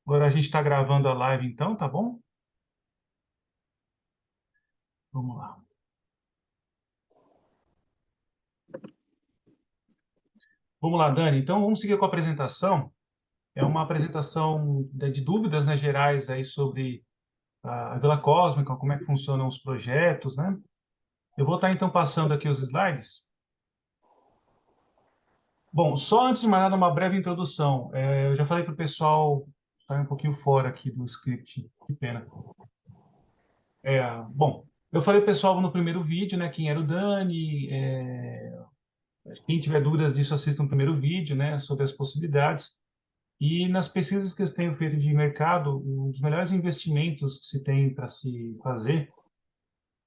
Agora a gente está gravando a live, então, tá bom? Vamos lá. Vamos lá, Dani. Então, vamos seguir com a apresentação. É uma apresentação de dúvidas, né, gerais aí sobre a Vila Cósmica, como é que funcionam os projetos, né? Eu vou estar, então, passando aqui os slides. Bom, só antes de mais nada, uma breve introdução. Eu já falei para o pessoal, sair um pouquinho fora aqui do script, que pena. Bom, eu falei para o pessoal no primeiro vídeo, né, quem era o Dani. Quem tiver dúvidas disso, assista o primeiro vídeo, né, sobre as possibilidades. E nas pesquisas que eu tenho feito de mercado, um dos melhores investimentos que se tem para se fazer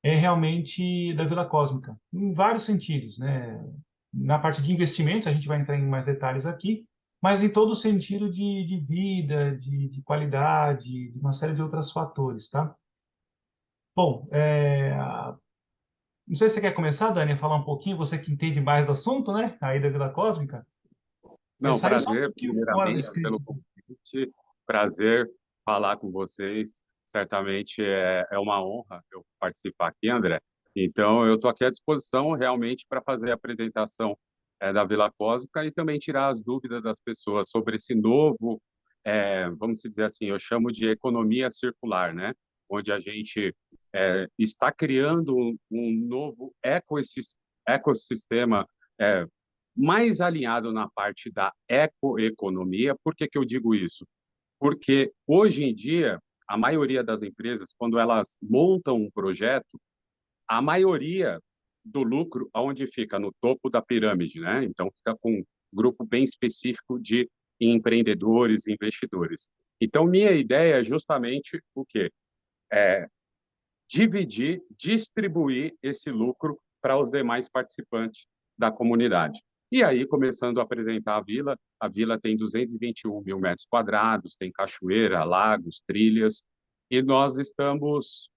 é realmente da Vila Cósmica, em vários sentidos, né? Na parte de investimentos, a gente vai entrar em mais detalhes aqui, mas em todo o sentido de vida, de qualidade, de uma série de outros fatores, tá? Bom, não sei se você quer começar, Dani, a falar um pouquinho, você que entende mais do assunto, né? Aí da Vila Cósmica. Não, Saiu só um prazer, pouquinho fora do primeiramente, script. pelo convite. Prazer falar com vocês. Certamente é uma honra eu participar aqui, André. Então, eu estou aqui à disposição realmente para fazer a apresentação da Vila Cósmica e também tirar as dúvidas das pessoas sobre esse novo, vamos dizer assim, eu chamo de economia circular, né? Onde a gente está criando um novo ecossistema é, mais alinhado na parte da ecoeconomia. Por que que eu digo isso? Porque hoje em dia, a maioria das empresas, quando elas montam um projeto, a maioria do lucro aonde fica no topo da pirâmide, né? Então fica com um grupo bem específico de empreendedores, investidores. Então minha ideia é justamente o quê? Dividir, distribuir esse lucro para os demais participantes da comunidade. E aí, começando a apresentar a vila tem 221 mil metros quadrados, tem cachoeira, lagos, trilhas, e nós estamos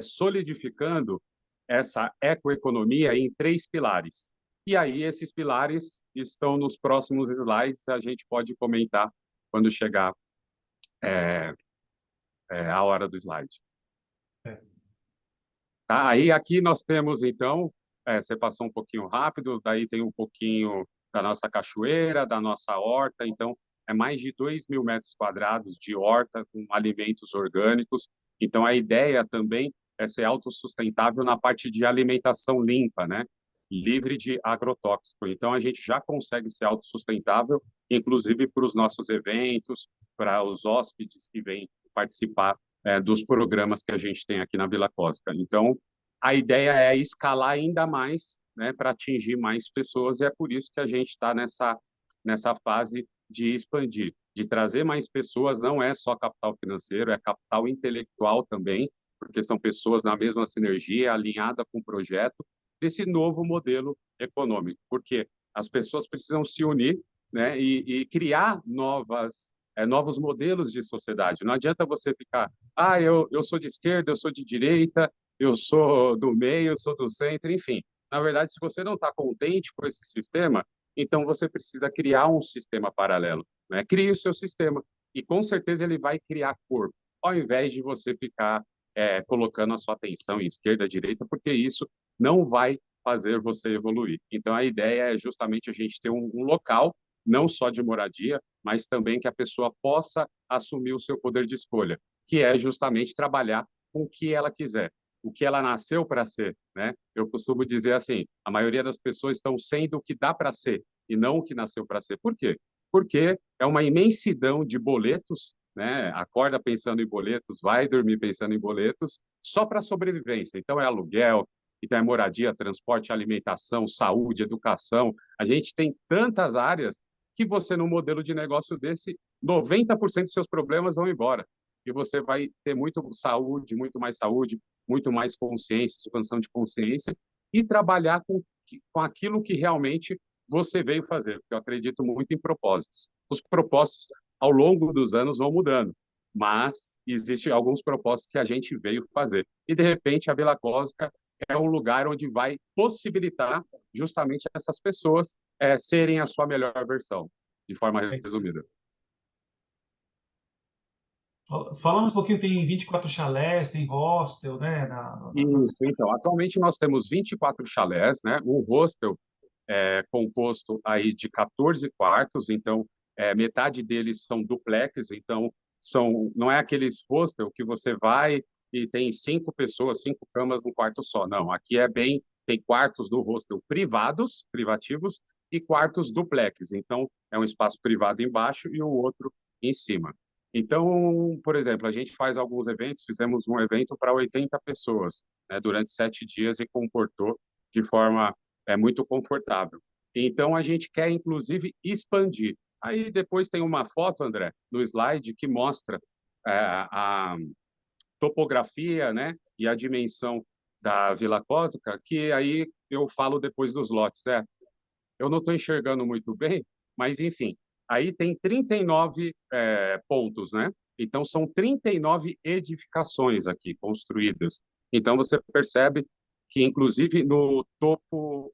solidificando essa ecoeconomia em 3 pilares. E aí, esses pilares estão nos próximos slides, a gente pode comentar quando chegar a hora do slide. Tá? Aí aqui nós temos, então, você passou um pouquinho rápido, daí tem um pouquinho da nossa cachoeira, da nossa horta, então é mais de 2 mil metros quadrados de horta com alimentos orgânicos. Então a ideia também é ser autossustentável na parte de alimentação limpa, né? Livre de agrotóxico. Então a gente já consegue ser autossustentável, inclusive para os nossos eventos, para os hóspedes que vêm participar dos programas que a gente tem aqui na Vila Cósmica. Então, a ideia é escalar ainda mais, né, para atingir mais pessoas, e é por isso que a gente está nessa fase de expandir, de trazer mais pessoas, não é só capital financeiro, é capital intelectual também, porque são pessoas na mesma sinergia, alinhada com o projeto, desse novo modelo econômico, porque as pessoas precisam se unir, né, e criar novos modelos de sociedade. Não adianta você ficar, eu sou de esquerda, eu sou de direita, eu sou do meio, eu sou do centro, enfim. Na verdade, se você não está contente com esse sistema, então você precisa criar um sistema paralelo, né? Crie o seu sistema e com certeza ele vai criar corpo, ao invés de você ficar colocando a sua atenção em esquerda, direita, porque isso não vai fazer você evoluir. Então a ideia é justamente a gente ter um local não só de moradia, mas também que a pessoa possa assumir o seu poder de escolha, que é justamente trabalhar com o que ela quiser, o que ela nasceu para ser, né? Eu costumo dizer assim, a maioria das pessoas estão sendo o que dá para ser e não o que nasceu para ser. Por quê? Porque é uma imensidão de boletos, né? Acorda pensando em boletos, vai dormir pensando em boletos, só para sobrevivência. Então é aluguel, então é moradia, transporte, alimentação, saúde, educação. A gente tem tantas áreas que você, num modelo de negócio desse, 90% dos seus problemas vão embora. E você vai ter saúde, muito mais consciência, expansão de consciência, e trabalhar com aquilo que realmente você veio fazer. Porque eu acredito muito em propósitos. Os propósitos, ao longo dos anos, vão mudando, mas existem alguns propósitos que a gente veio fazer. E, de repente, a Vila Cósmica é um lugar onde vai possibilitar justamente essas pessoas serem a sua melhor versão, de forma É isso aí. resumida. Falamos um pouquinho, tem 24 chalés, tem hostel, né? Isso, então, atualmente nós temos 24 chalés, né? O hostel é composto aí de 14 quartos, então metade deles são duplex, então não é aqueles hostel que você vai e tem 5 pessoas, 5 camas num quarto só. Não, aqui tem quartos do hostel privativos, e quartos duplex. Então, é um espaço privado embaixo e o outro em cima. Então, por exemplo, a gente faz alguns eventos, fizemos um evento para 80 pessoas, né, durante 7 dias e comportou de forma muito confortável. Então, a gente quer, inclusive, expandir. Aí depois tem uma foto, André, no slide, que mostra a topografia, né, e a dimensão da Vila Cósmica, que aí eu falo depois dos lotes, certo? Eu não estou enxergando muito bem, mas enfim, aí tem 39 pontos, né? Então são 39 edificações aqui construídas. Então você percebe que inclusive no topo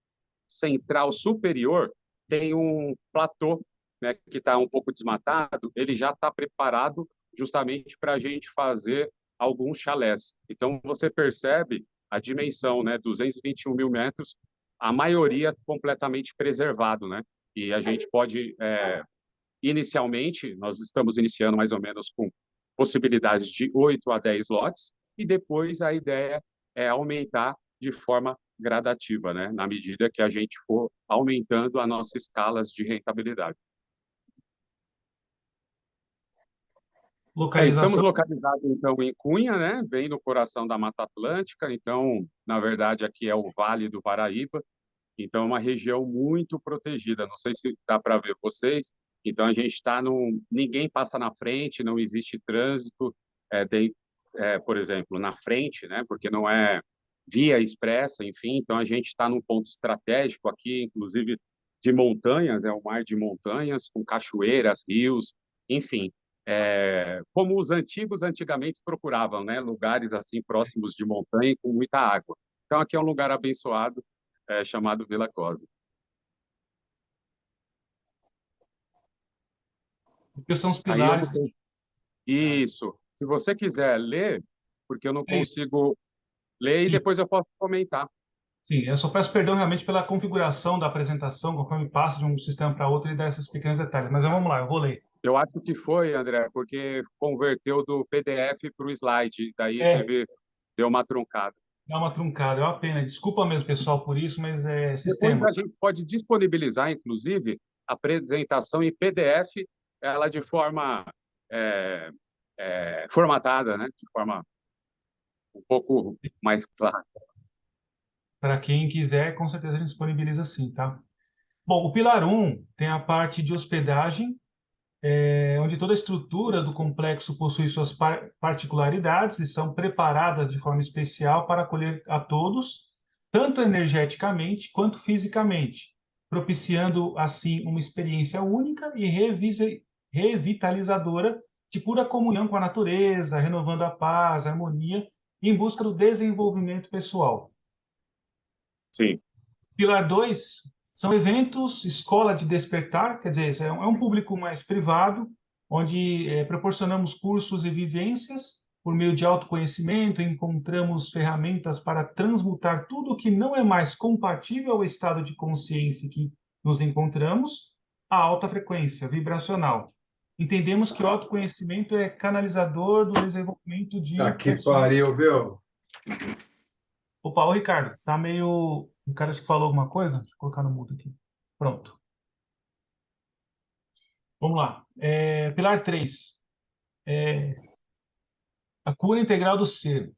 central superior tem um platô, né, que está um pouco desmatado. Ele já está preparado justamente para a gente fazer alguns chalés. Então você percebe a dimensão, né, 221 mil metros, a maioria completamente preservado, né? E a gente pode, inicialmente, nós estamos iniciando mais ou menos com possibilidades de 8 a 10 lotes, e depois a ideia é aumentar de forma gradativa, né? Na medida que a gente for aumentando as nossas escalas de rentabilidade. Estamos Localização. localizados, então, em Cunha, né? Bem no coração da Mata Atlântica. Então, na verdade, aqui é o Vale do Paraíba. Então, é uma região muito protegida. Não sei se dá para ver vocês. Então, a gente está num... Ninguém passa na frente, não existe trânsito, por exemplo, na frente, né? Porque não é via expressa, enfim. Então, a gente está num ponto estratégico aqui, inclusive de montanhas, é um mar de montanhas, com cachoeiras, rios, enfim. Como os antigos antigamente procuravam, né? Lugares assim próximos de montanha e com muita água. Então, aqui é um lugar abençoado, chamado Vila Cosa. Porque são os Aí eu pilares. não tenho... Isso. Se você quiser ler, porque eu não É isso. consigo ler e Sim, depois eu posso comentar. sim. Eu só peço perdão realmente pela configuração da apresentação, conforme passa de um sistema para outro e dá esses pequenos detalhes. Mas vamos lá, eu vou ler. Eu acho que foi, André, porque converteu do PDF para o slide, daí É, deu uma truncada. dá uma truncada, é uma pena. Desculpa mesmo, pessoal, por isso, mas é Depois sistema. a gente pode disponibilizar, inclusive, a apresentação em PDF, ela de forma é, formatada, né? De forma um pouco mais clara. Para quem quiser, com certeza a gente disponibiliza sim, tá? Bom, o pilar um tem a parte de hospedagem, onde toda a estrutura do complexo possui suas particularidades e são preparadas de forma especial para acolher a todos, tanto energeticamente quanto fisicamente, propiciando assim uma experiência única e revitalizadora de pura comunhão com a natureza, renovando a paz, a harmonia, em busca do desenvolvimento pessoal. Sim, Pilar 2 são eventos, escola de despertar, quer dizer, é um público mais privado, onde proporcionamos cursos e vivências por meio de autoconhecimento, encontramos ferramentas para transmutar tudo o que não é mais compatível ao estado de consciência que nos encontramos, à alta frequência vibracional. Entendemos que o autoconhecimento é canalizador do desenvolvimento Tá de que personalidade. pariu, viu? Opa, ô Ricardo, tá meio. O cara acho que falou alguma coisa? Deixa eu colocar no mudo aqui. Pronto. Vamos lá. Pilar 3. A cura integral do ser.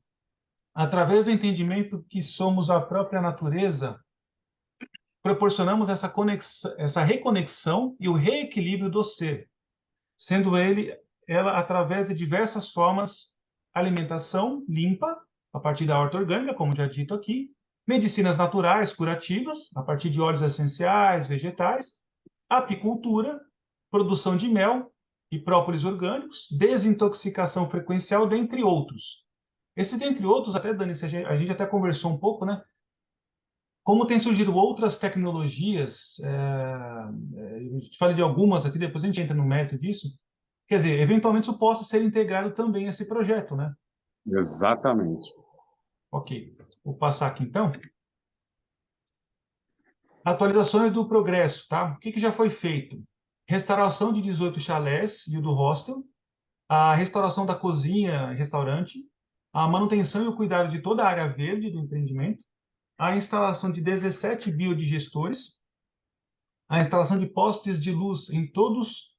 Através do entendimento que somos a própria natureza, proporcionamos essa reconexão e o reequilíbrio do ser, sendo ela através de diversas formas: alimentação limpa, a partir da horta orgânica, como já dito aqui, medicinas naturais curativas, a partir de óleos essenciais, vegetais, apicultura, produção de mel e própolis orgânicos, desintoxicação frequencial, dentre outros. Esses, dentre outros, até, Dani, a gente até conversou um pouco, né? Como tem surgido outras tecnologias, eu te falei de algumas aqui, depois a gente entra no mérito disso, quer dizer, eventualmente isso possa ser integrado também a esse projeto, né? Exatamente. Ok, vou passar aqui então. Atualizações do progresso, tá? O que que já foi feito? Restauração de 18 chalés e o do hostel, a restauração da cozinha e restaurante, a manutenção e o cuidado de toda a área verde do empreendimento, a instalação de 17 biodigestores, a instalação de postes de luz em todos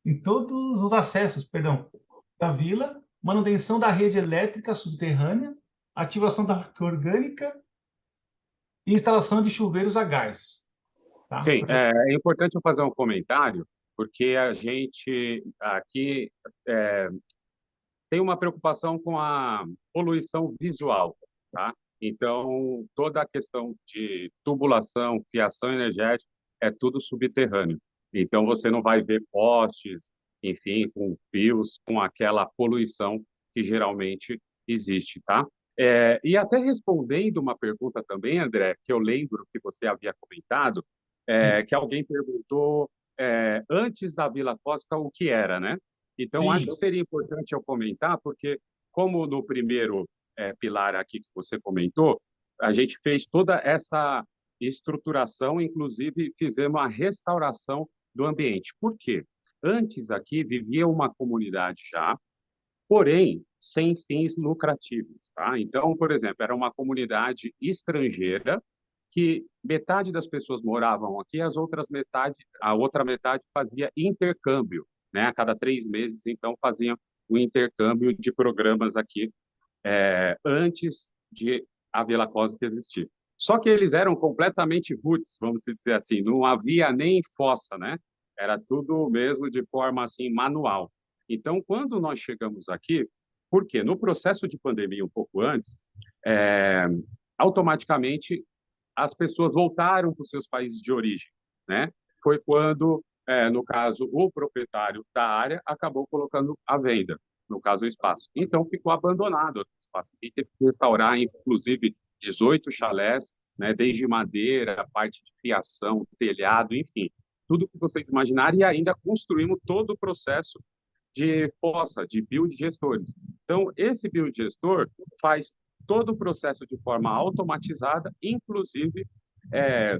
os acessos, perdão, da vila, manutenção da rede elétrica subterrânea, ativação da horta orgânica e instalação de chuveiros a gás, tá? Sim, é importante eu fazer um comentário, porque a gente aqui é, tem uma preocupação com a poluição visual, tá? Então, toda a questão de tubulação, fiação energética, é tudo subterrâneo. Então, você não vai ver postes, enfim, com fios, com aquela poluição que geralmente existe, tá? E até respondendo uma pergunta também, André, que eu lembro que você havia comentado, Sim, que alguém perguntou antes da Vila Cósmica o que era, né? Então, acho sim, que seria importante eu comentar, porque, como no primeiro pilar aqui que você comentou, a gente fez toda essa estruturação, inclusive fizemos a restauração do ambiente. Por quê? Antes aqui vivia uma comunidade já, porém sem fins lucrativos, tá? Então, por exemplo, era uma comunidade estrangeira que metade das pessoas moravam aqui, a outra metade fazia intercâmbio, né? A cada 3 meses, então, faziam o intercâmbio de programas aqui antes de a Vila Cósmica existir. Só que eles eram completamente roots, vamos dizer assim, não havia nem fossa, né? Era tudo mesmo de forma assim manual. Então, quando nós chegamos aqui, porque no processo de pandemia um pouco antes, é, automaticamente as pessoas voltaram para os seus países de origem, né? Foi quando, no caso, o proprietário da área acabou colocando à venda, no caso, o espaço. Então, ficou abandonado o espaço. E teve que restaurar, inclusive, 18 chalés, né? Desde madeira, parte de fiação, telhado, enfim, tudo que vocês imaginarem, e ainda construímos todo o processo de fossa, de biodigestores. Então, esse biodigestor faz todo o processo de forma automatizada, inclusive é,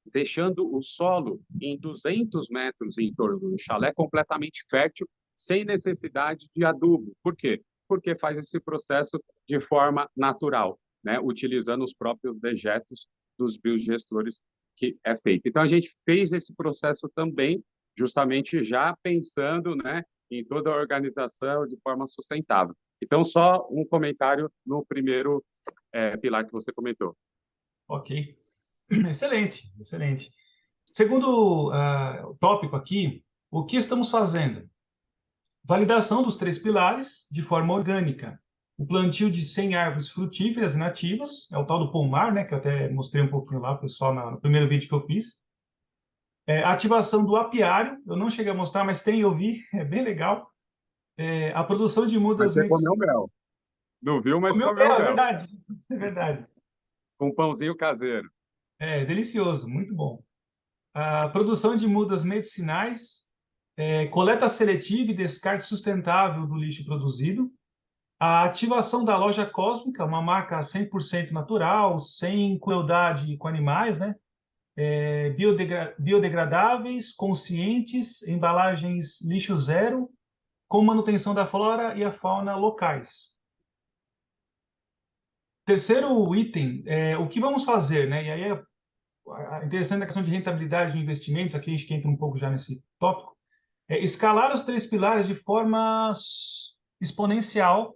deixando o solo em 200 metros em torno do chalé completamente fértil, sem necessidade de adubo. Por quê? Porque faz esse processo de forma natural, né? Utilizando os próprios dejetos dos biogestores que é feito. Então, a gente fez esse processo também, justamente já pensando, né, em toda a organização de forma sustentável. Então, só um comentário no primeiro pilar que você comentou. ok. Excelente, excelente. Segundo o tópico aqui, o que estamos fazendo? Validação dos 3 pilares de forma orgânica. O plantio de 100 árvores frutíferas e nativas, é o tal do pomar, né, que eu até mostrei um pouquinho lá, pessoal, no primeiro vídeo que eu fiz. Ativação do apiário, eu não cheguei a mostrar, mas tem, eu vi, é bem legal. A produção de Mas mudas você comeu medicinais. mel. Não viu, O mas meu comeu mel, é mel. verdade, é verdade. Com pãozinho caseiro. É delicioso, muito bom. A produção de mudas medicinais, coleta seletiva e descarte sustentável do lixo produzido, a ativação da loja Cósmica, uma marca 100% natural, sem crueldade com animais, né? Biodegradáveis, conscientes, embalagens lixo zero, com manutenção da flora e a fauna locais. Terceiro item, o que vamos fazer, né? E aí é interessante a questão de rentabilidade de investimentos, aqui a gente entra um pouco já nesse tópico, escalar os 3 pilares de forma exponencial,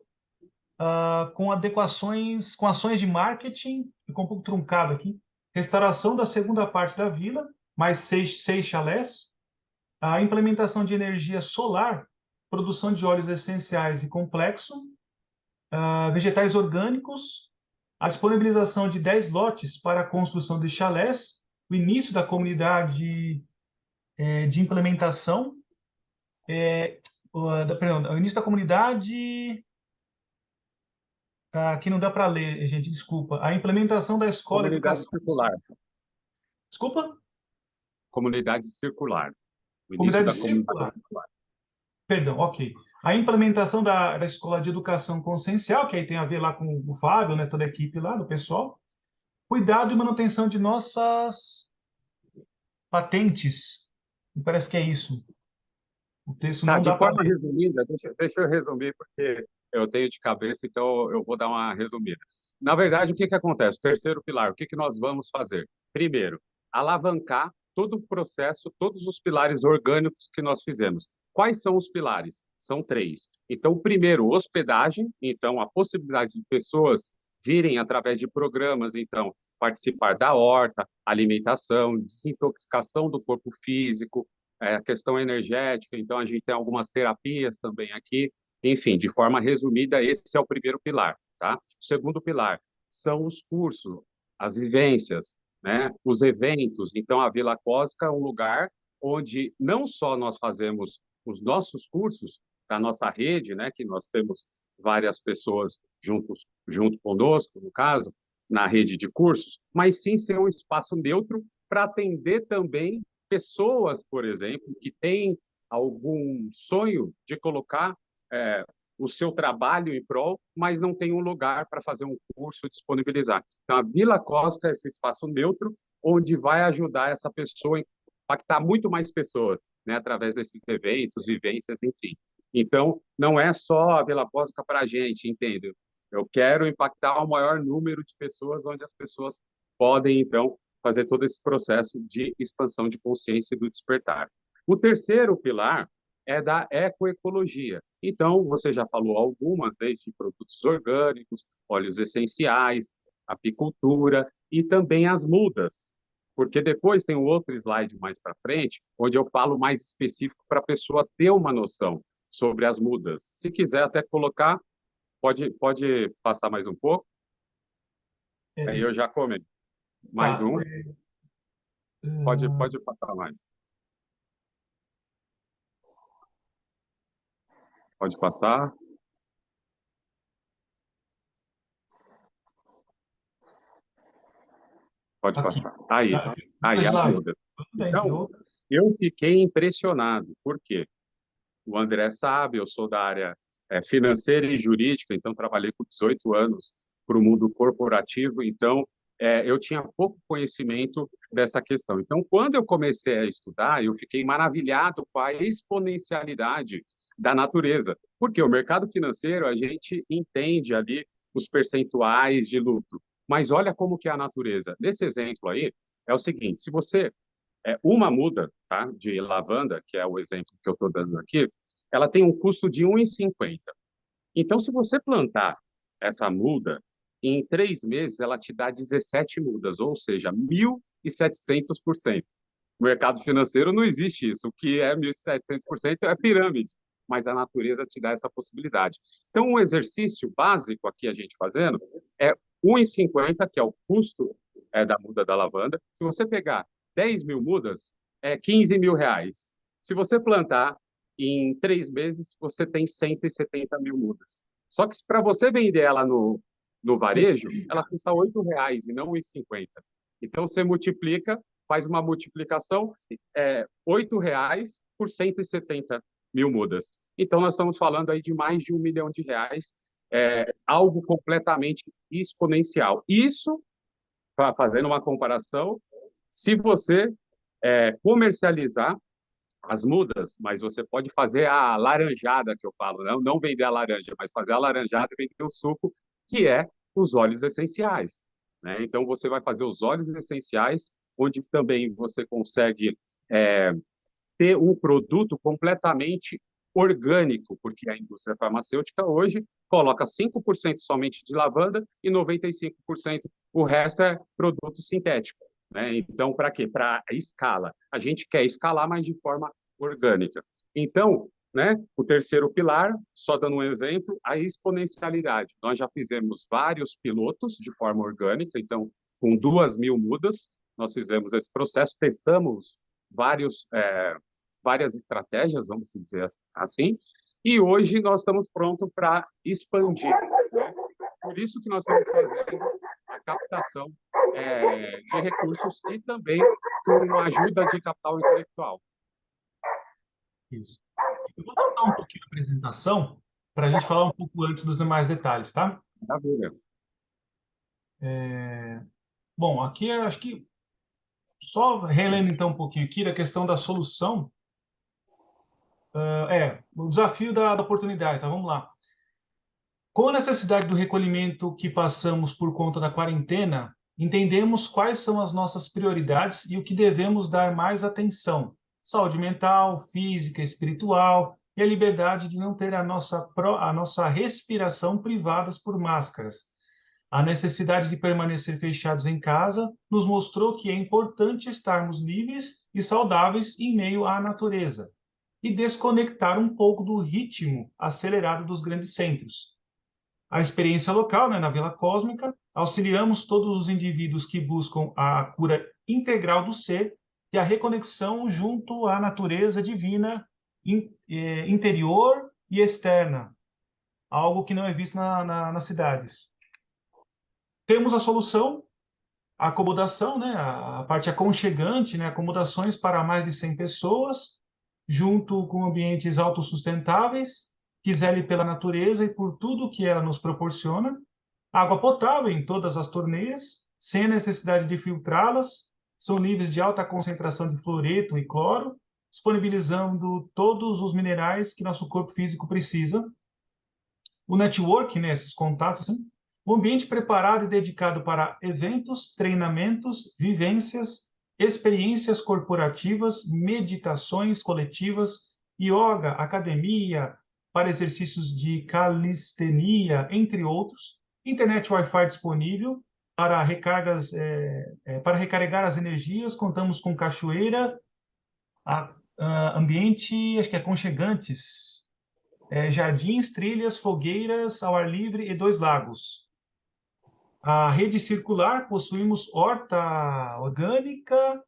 com adequações, com ações de marketing, ficou um pouco truncado aqui, restauração da segunda parte da vila, mais seis chalés, a implementação de energia solar, produção de óleos essenciais e complexo, vegetais orgânicos, a disponibilização de 10 lotes para a construção de chalés, o início da comunidade de implementação, perdão, o início da comunidade. Aqui não dá para ler, gente, desculpa. A implementação da escola Comunidade educação. circular. Desculpa? Comunidade circular. o início Comunidade da comunidade circular. circular. Perdão, ok. A implementação da escola de educação consciencial, que aí tem a ver lá com o Fábio, né, toda a equipe lá, do pessoal. Cuidado e manutenção de nossas patentes. Me parece que é isso. O texto Tá, não de dá para forma ler. resumida, deixa eu resumir, porque eu tenho de cabeça, então eu vou dar uma resumida. Na verdade, o que que acontece? O terceiro pilar, o que que nós vamos fazer? Primeiro, alavancar todo o processo, todos os pilares orgânicos que nós fizemos. Quais são os pilares? São três. Então, primeiro, hospedagem, então a possibilidade de pessoas virem através de programas, então, participar da horta, alimentação, desintoxicação do corpo físico, a questão energética, então a gente tem algumas terapias também aqui. Enfim, de forma resumida, esse é o primeiro pilar, tá? O segundo pilar são os cursos, as vivências, né? Os eventos. Então, a Vila Cósmica é um lugar onde não só nós fazemos os nossos cursos da nossa rede, né? Que nós temos várias pessoas junto conosco, no caso, na rede de cursos, mas sim ser um espaço neutro para atender também pessoas, por exemplo, que têm algum sonho de colocar é, o seu trabalho em prol, mas não tem um lugar para fazer um curso disponibilizar. Então, a Vila Costa é esse espaço neutro onde vai ajudar essa pessoa a impactar muito mais pessoas, né, através desses eventos, vivências, enfim. Então, não é só a Vila Costa para a gente, entende? Eu quero impactar o maior número de pessoas, onde as pessoas podem, então, fazer todo esse processo de expansão de consciência e do despertar. O terceiro pilar é da ecoecologia. Então, você já falou algumas, desde produtos orgânicos, óleos essenciais, apicultura e também as mudas. Porque depois tem um outro slide mais para frente, onde eu falo mais específico para a pessoa ter uma noção sobre as mudas. Se quiser até colocar, pode passar mais um pouco, aí É, eu já comento. Mais tá. um, pode passar mais. Pode passar. Pode Aqui. passar. Aí, Tá. aí as Slide. mudas. Tudo bem, tem Então, outras. eu fiquei impressionado. Por quê? O André sabe, eu sou da área financeira e jurídica, então trabalhei por 18 anos para o mundo corporativo, então eu tinha pouco conhecimento dessa questão. Então, quando eu comecei a estudar, eu fiquei maravilhado com a exponencialidade da natureza, porque o mercado financeiro, a gente entende ali os percentuais de lucro, mas olha como que é a natureza. Nesse exemplo aí, é o seguinte, se você uma muda, tá, de lavanda, que é o exemplo que eu estou dando aqui, ela tem um custo de 1,50. Então, se você plantar essa muda, em 3 meses ela te dá 17 mudas, ou seja, 1.700%. No mercado financeiro não existe isso. O que é 1.700% é pirâmide, mas a natureza te dá essa possibilidade. Então, um exercício básico aqui a gente fazendo é 1,50, que é o custo da muda da lavanda. Se você pegar 10 mil mudas, é 15 mil reais. Se você plantar em 3 meses, você tem 170 mil mudas. Só que para você vender ela no varejo, ela custa R$ 8 e não R$ 1,50. Então, você multiplica, faz uma multiplicação, R$ 8 por 170 mil mudas. Então, nós estamos falando aí de mais de R$ 1 milhão, algo completamente exponencial. Isso, fazendo uma comparação, se você comercializar as mudas, mas você pode fazer a laranjada que eu falo, não vender a laranja, mas fazer a laranjada e vender o suco, que é os óleos essenciais, né? Então você vai fazer os óleos essenciais, onde também você consegue é, ter um produto completamente orgânico, porque a indústria farmacêutica hoje coloca 5% somente de lavanda e 95% o resto é produto sintético, né? Então, para quê? Para escala. A gente quer escalar, mas de forma orgânica. Então, né, o terceiro pilar, só dando um exemplo, a exponencialidade. Nós já fizemos vários pilotos de forma orgânica, então, com 2 mil mudas, nós fizemos esse processo, testamos várias estratégias, vamos dizer assim, e hoje nós estamos prontos para expandir, né? Por isso que nós estamos fazendo a captação de recursos e também com a ajuda de capital intelectual. Isso. Eu vou voltar um pouquinho a apresentação para a gente falar um pouco antes dos demais detalhes, tá? Maravilha. Bom, aqui eu acho que só relendo então um pouquinho aqui da questão da solução, o desafio da oportunidade, tá? Vamos lá. Com a necessidade do recolhimento que passamos por conta da quarentena, entendemos quais são as nossas prioridades e o que devemos dar mais atenção. Saúde mental, física, espiritual e a liberdade de não ter a nossa respiração privadas por máscaras. A necessidade de permanecer fechados em casa nos mostrou que é importante estarmos livres e saudáveis em meio à natureza e desconectar um pouco do ritmo acelerado dos grandes centros. A experiência local, né, na Vila Cósmica, auxiliamos todos os indivíduos que buscam a cura integral do ser e a reconexão junto à natureza divina interior e externa, algo que não é visto nas cidades. Temos a solução, a acomodação, né, a parte aconchegante, né, acomodações para mais de 100 pessoas, junto com ambientes autossustentáveis, que zele pela natureza e por tudo que ela nos proporciona, água potável em todas as torneiras, sem a necessidade de filtrá-las, são livres de alta concentração de fluoreto e cloro, disponibilizando todos os minerais que nosso corpo físico precisa. O network, né, esses contatos, assim, o ambiente preparado e dedicado para eventos, treinamentos, vivências, experiências corporativas, meditações coletivas, yoga, academia, para exercícios de calistenia, entre outros, internet Wi-Fi disponível para recargas, para recarregar as energias, contamos com cachoeira, ambiente, acho que é aconchegantes, jardins, trilhas, fogueiras ao ar livre e 2 lagos. A rede circular, possuímos horta orgânica.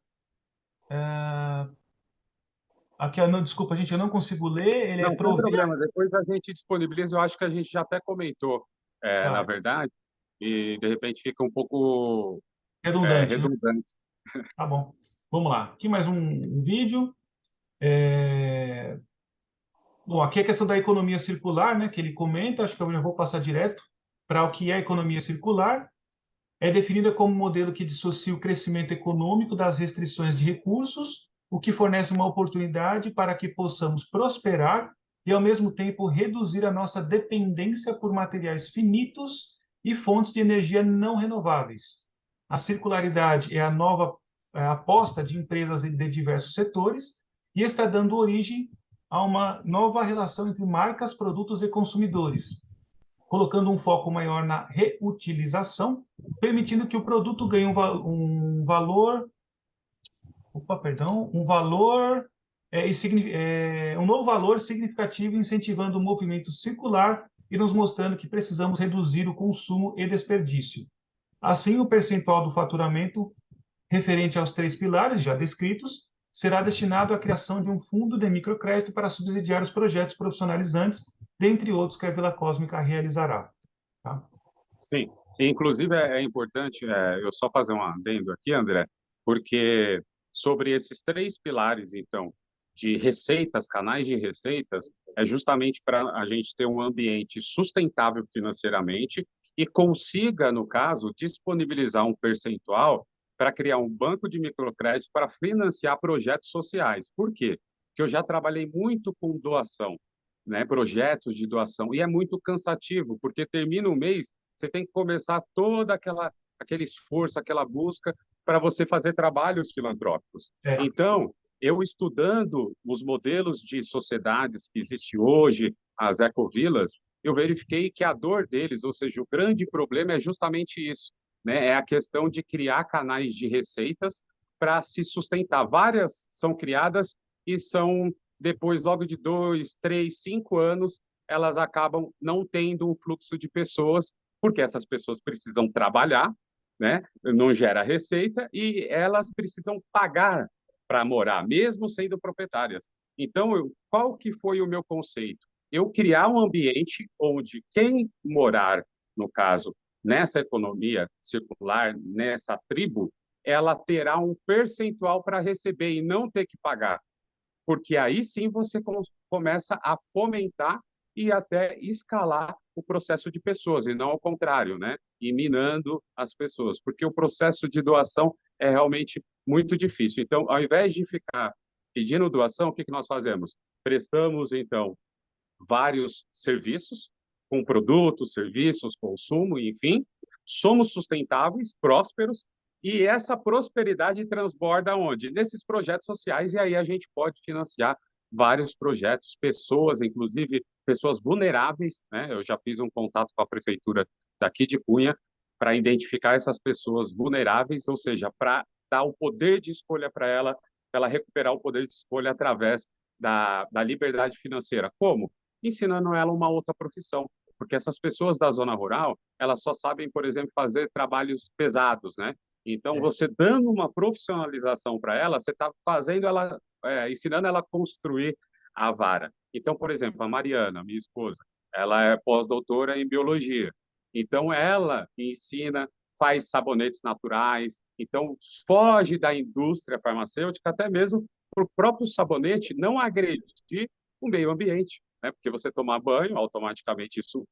Aqui, não, desculpa, gente, eu não consigo ler. Ele é Não, sem prover. problema. Depois a gente disponibiliza. Eu acho que a gente já até comentou, na Tá, verdade, e de repente fica um pouco redundante, né? redundante. Tá bom. Vamos lá. Aqui mais um vídeo. É, Bom, aqui é a questão da economia circular, né, que ele comenta, acho que eu já vou passar direto para o que é a economia circular. É definida como um modelo que dissocia o crescimento econômico das restrições de recursos, o que fornece uma oportunidade para que possamos prosperar e, ao mesmo tempo, reduzir a nossa dependência por materiais finitos e fontes de energia não renováveis. A circularidade é a nova aposta de empresas de diversos setores e está dando origem a uma nova relação entre marcas, produtos e consumidores, colocando um foco maior na reutilização, permitindo que o produto ganhe um valor, um valor um novo valor significativo, incentivando o movimento circular e nos mostrando que precisamos reduzir o consumo e desperdício. Assim, o percentual do faturamento referente aos 3 pilares já descritos será destinado à criação de um fundo de microcrédito para subsidiar os projetos profissionalizantes, dentre outros que a Vila Cósmica realizará. Tá? Sim, e, inclusive é importante eu só fazer um adendo aqui, André, porque sobre esses três pilares, então, de receitas, canais de receitas, é justamente para a gente ter um ambiente sustentável financeiramente e consiga, no caso, disponibilizar um percentual para criar um banco de microcrédito para financiar projetos sociais. Por quê? Porque eu já trabalhei muito com doação, né, projetos de doação, e é muito cansativo, porque termina o mês, você tem que começar toda aquele esforço, aquela busca para você fazer trabalhos filantrópicos. É, Então, eu estudando os modelos de sociedades que existem hoje, as ecovilas, eu verifiquei que a dor deles, ou seja, o grande problema é justamente isso, né? É a questão de criar canais de receitas para se sustentar. Várias são criadas e são depois, logo de 2, 3, 5 anos, elas acabam não tendo um fluxo de pessoas porque essas pessoas precisam trabalhar, né? Não gera receita e elas precisam pagar para morar, mesmo sendo proprietárias. Então, qual que foi o meu conceito? Eu criar um ambiente onde quem morar, no caso, nessa economia circular, nessa tribo, ela terá um percentual para receber e não ter que pagar. porque aí sim você começa a fomentar e até escalar o processo de pessoas, e não ao contrário, né? E minando as pessoas, porque o processo de doação é realmente muito difícil. Então, ao invés de ficar pedindo doação, o que nós fazemos? Prestamos, então, vários serviços, com produtos, serviços, consumo, enfim. Somos sustentáveis, prósperos, e essa prosperidade transborda onde? Nesses projetos sociais, e aí a gente pode financiar vários projetos, pessoas, inclusive pessoas vulneráveis, né? Eu já fiz um contato com a prefeitura daqui de Cunha para identificar essas pessoas vulneráveis, ou seja, para dar o poder de escolha para ela recuperar o poder de escolha através da liberdade financeira. Como? Ensinando ela uma outra profissão. Porque essas pessoas da zona rural, elas só sabem, por exemplo, fazer trabalhos pesados, né? Então, você dando uma profissionalização para ela, você está fazendo ela, ensinando ela a construir a vara. Então, por exemplo, a Mariana, minha esposa, ela é pós-doutora em biologia. Então, ela ensina, faz sabonetes naturais. Então, foge da indústria farmacêutica, até mesmo para o próprio sabonete não agredir o meio ambiente, né? Porque você tomar banho, automaticamente isso,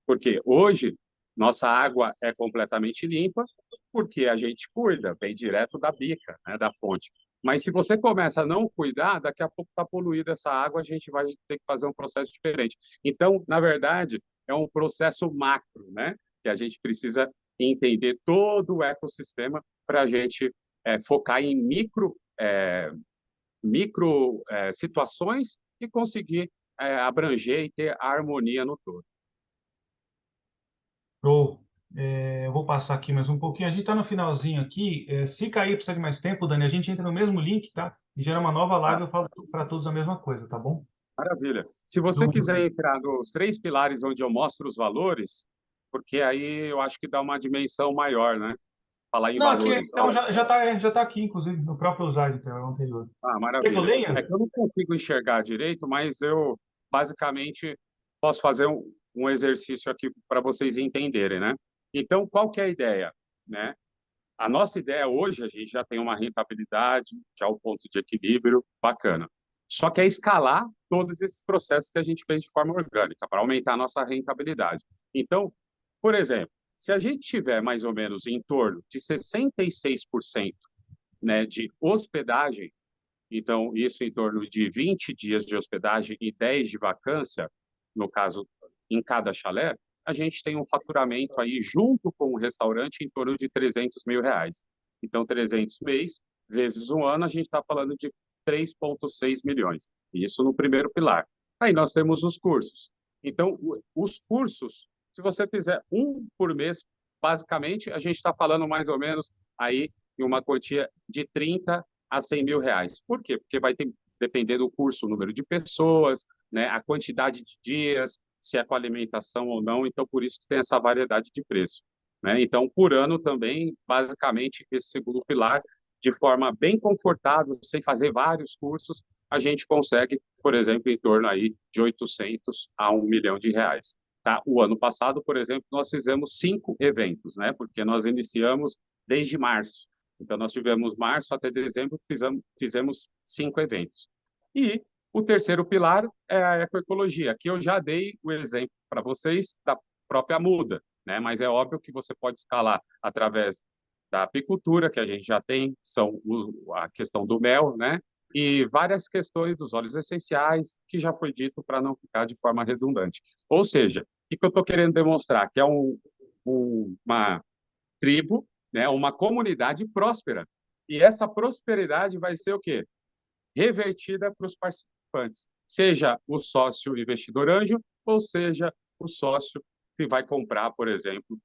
porque hoje nossa água é completamente limpa, porque a gente cuida, vem direto da bica, né, da fonte. Mas se você começa a não cuidar, daqui a pouco está poluída essa água, a gente vai ter que fazer um processo diferente. Então, na verdade, é um processo macro, né? Que a gente precisa entender todo o ecossistema para a gente focar em micro situações e conseguir abranger e ter a harmonia no todo. Show. Eu vou passar aqui mais um pouquinho. A gente está no finalzinho aqui. Se cair precisa de mais tempo, Dani, a gente entra no mesmo link, tá? E gera uma nova Tá? live, eu falo para todos a mesma coisa, tá bom? Maravilha. Se você quiser entrar nos 3 pilares onde eu mostro os valores, porque aí eu acho que dá uma dimensão maior, né? Falar em Não, aqui, valores. então já tá aqui, inclusive, no próprio slide, então, é o anterior. Ah, Quer que eu maravilha. É leia? que eu não consigo enxergar direito, mas eu basicamente posso fazer um exercício aqui para vocês entenderem, né? Então, qual que é a ideia, né? A nossa ideia hoje, a gente já tem uma rentabilidade, já o ponto de equilíbrio bacana. Só que é escalar todos esses processos que a gente fez de forma orgânica para aumentar a nossa rentabilidade. Então, por exemplo, se a gente tiver mais ou menos em torno de 66%, né, de hospedagem, então isso em torno de 20 dias de hospedagem e 10 de vacância, no caso, em cada chalé, a gente tem um faturamento aí, junto com o restaurante, em torno de R$ 300 mil. Então, 300 mês, vezes um ano, a gente está falando de 3,6 milhões. Isso no primeiro pilar. Aí nós temos os cursos. Então, os cursos, se você fizer um por mês, basicamente, a gente está falando mais ou menos aí em uma quantia de 30 a 100 mil reais. Por quê? Porque vai depender do curso, o número de pessoas, né, a quantidade de dias, se é com alimentação ou não, então por isso que tem essa variedade de preço, né? Então, por ano também, basicamente, esse segundo pilar, de forma bem confortável, sem fazer vários cursos, a gente consegue, por exemplo, em torno aí de 800 a 1 milhão de reais. Tá? O ano passado, por exemplo, nós fizemos 5 eventos, né? Porque nós iniciamos desde março. Então, nós tivemos março até dezembro, fizemos 5 eventos. E o terceiro pilar é a ecoecologia, que eu já dei o exemplo para vocês da própria muda, né? Mas é óbvio que você pode escalar através da apicultura, que a gente já tem, são a questão do mel, né? E várias questões dos óleos essenciais, que já foi dito para não ficar de forma redundante. Ou seja, o que eu estou querendo demonstrar? Que é uma tribo, né? Uma comunidade próspera. E essa prosperidade vai ser o quê? Revertida para os participantes, seja o sócio investidor anjo, ou seja o sócio que vai comprar, por exemplo,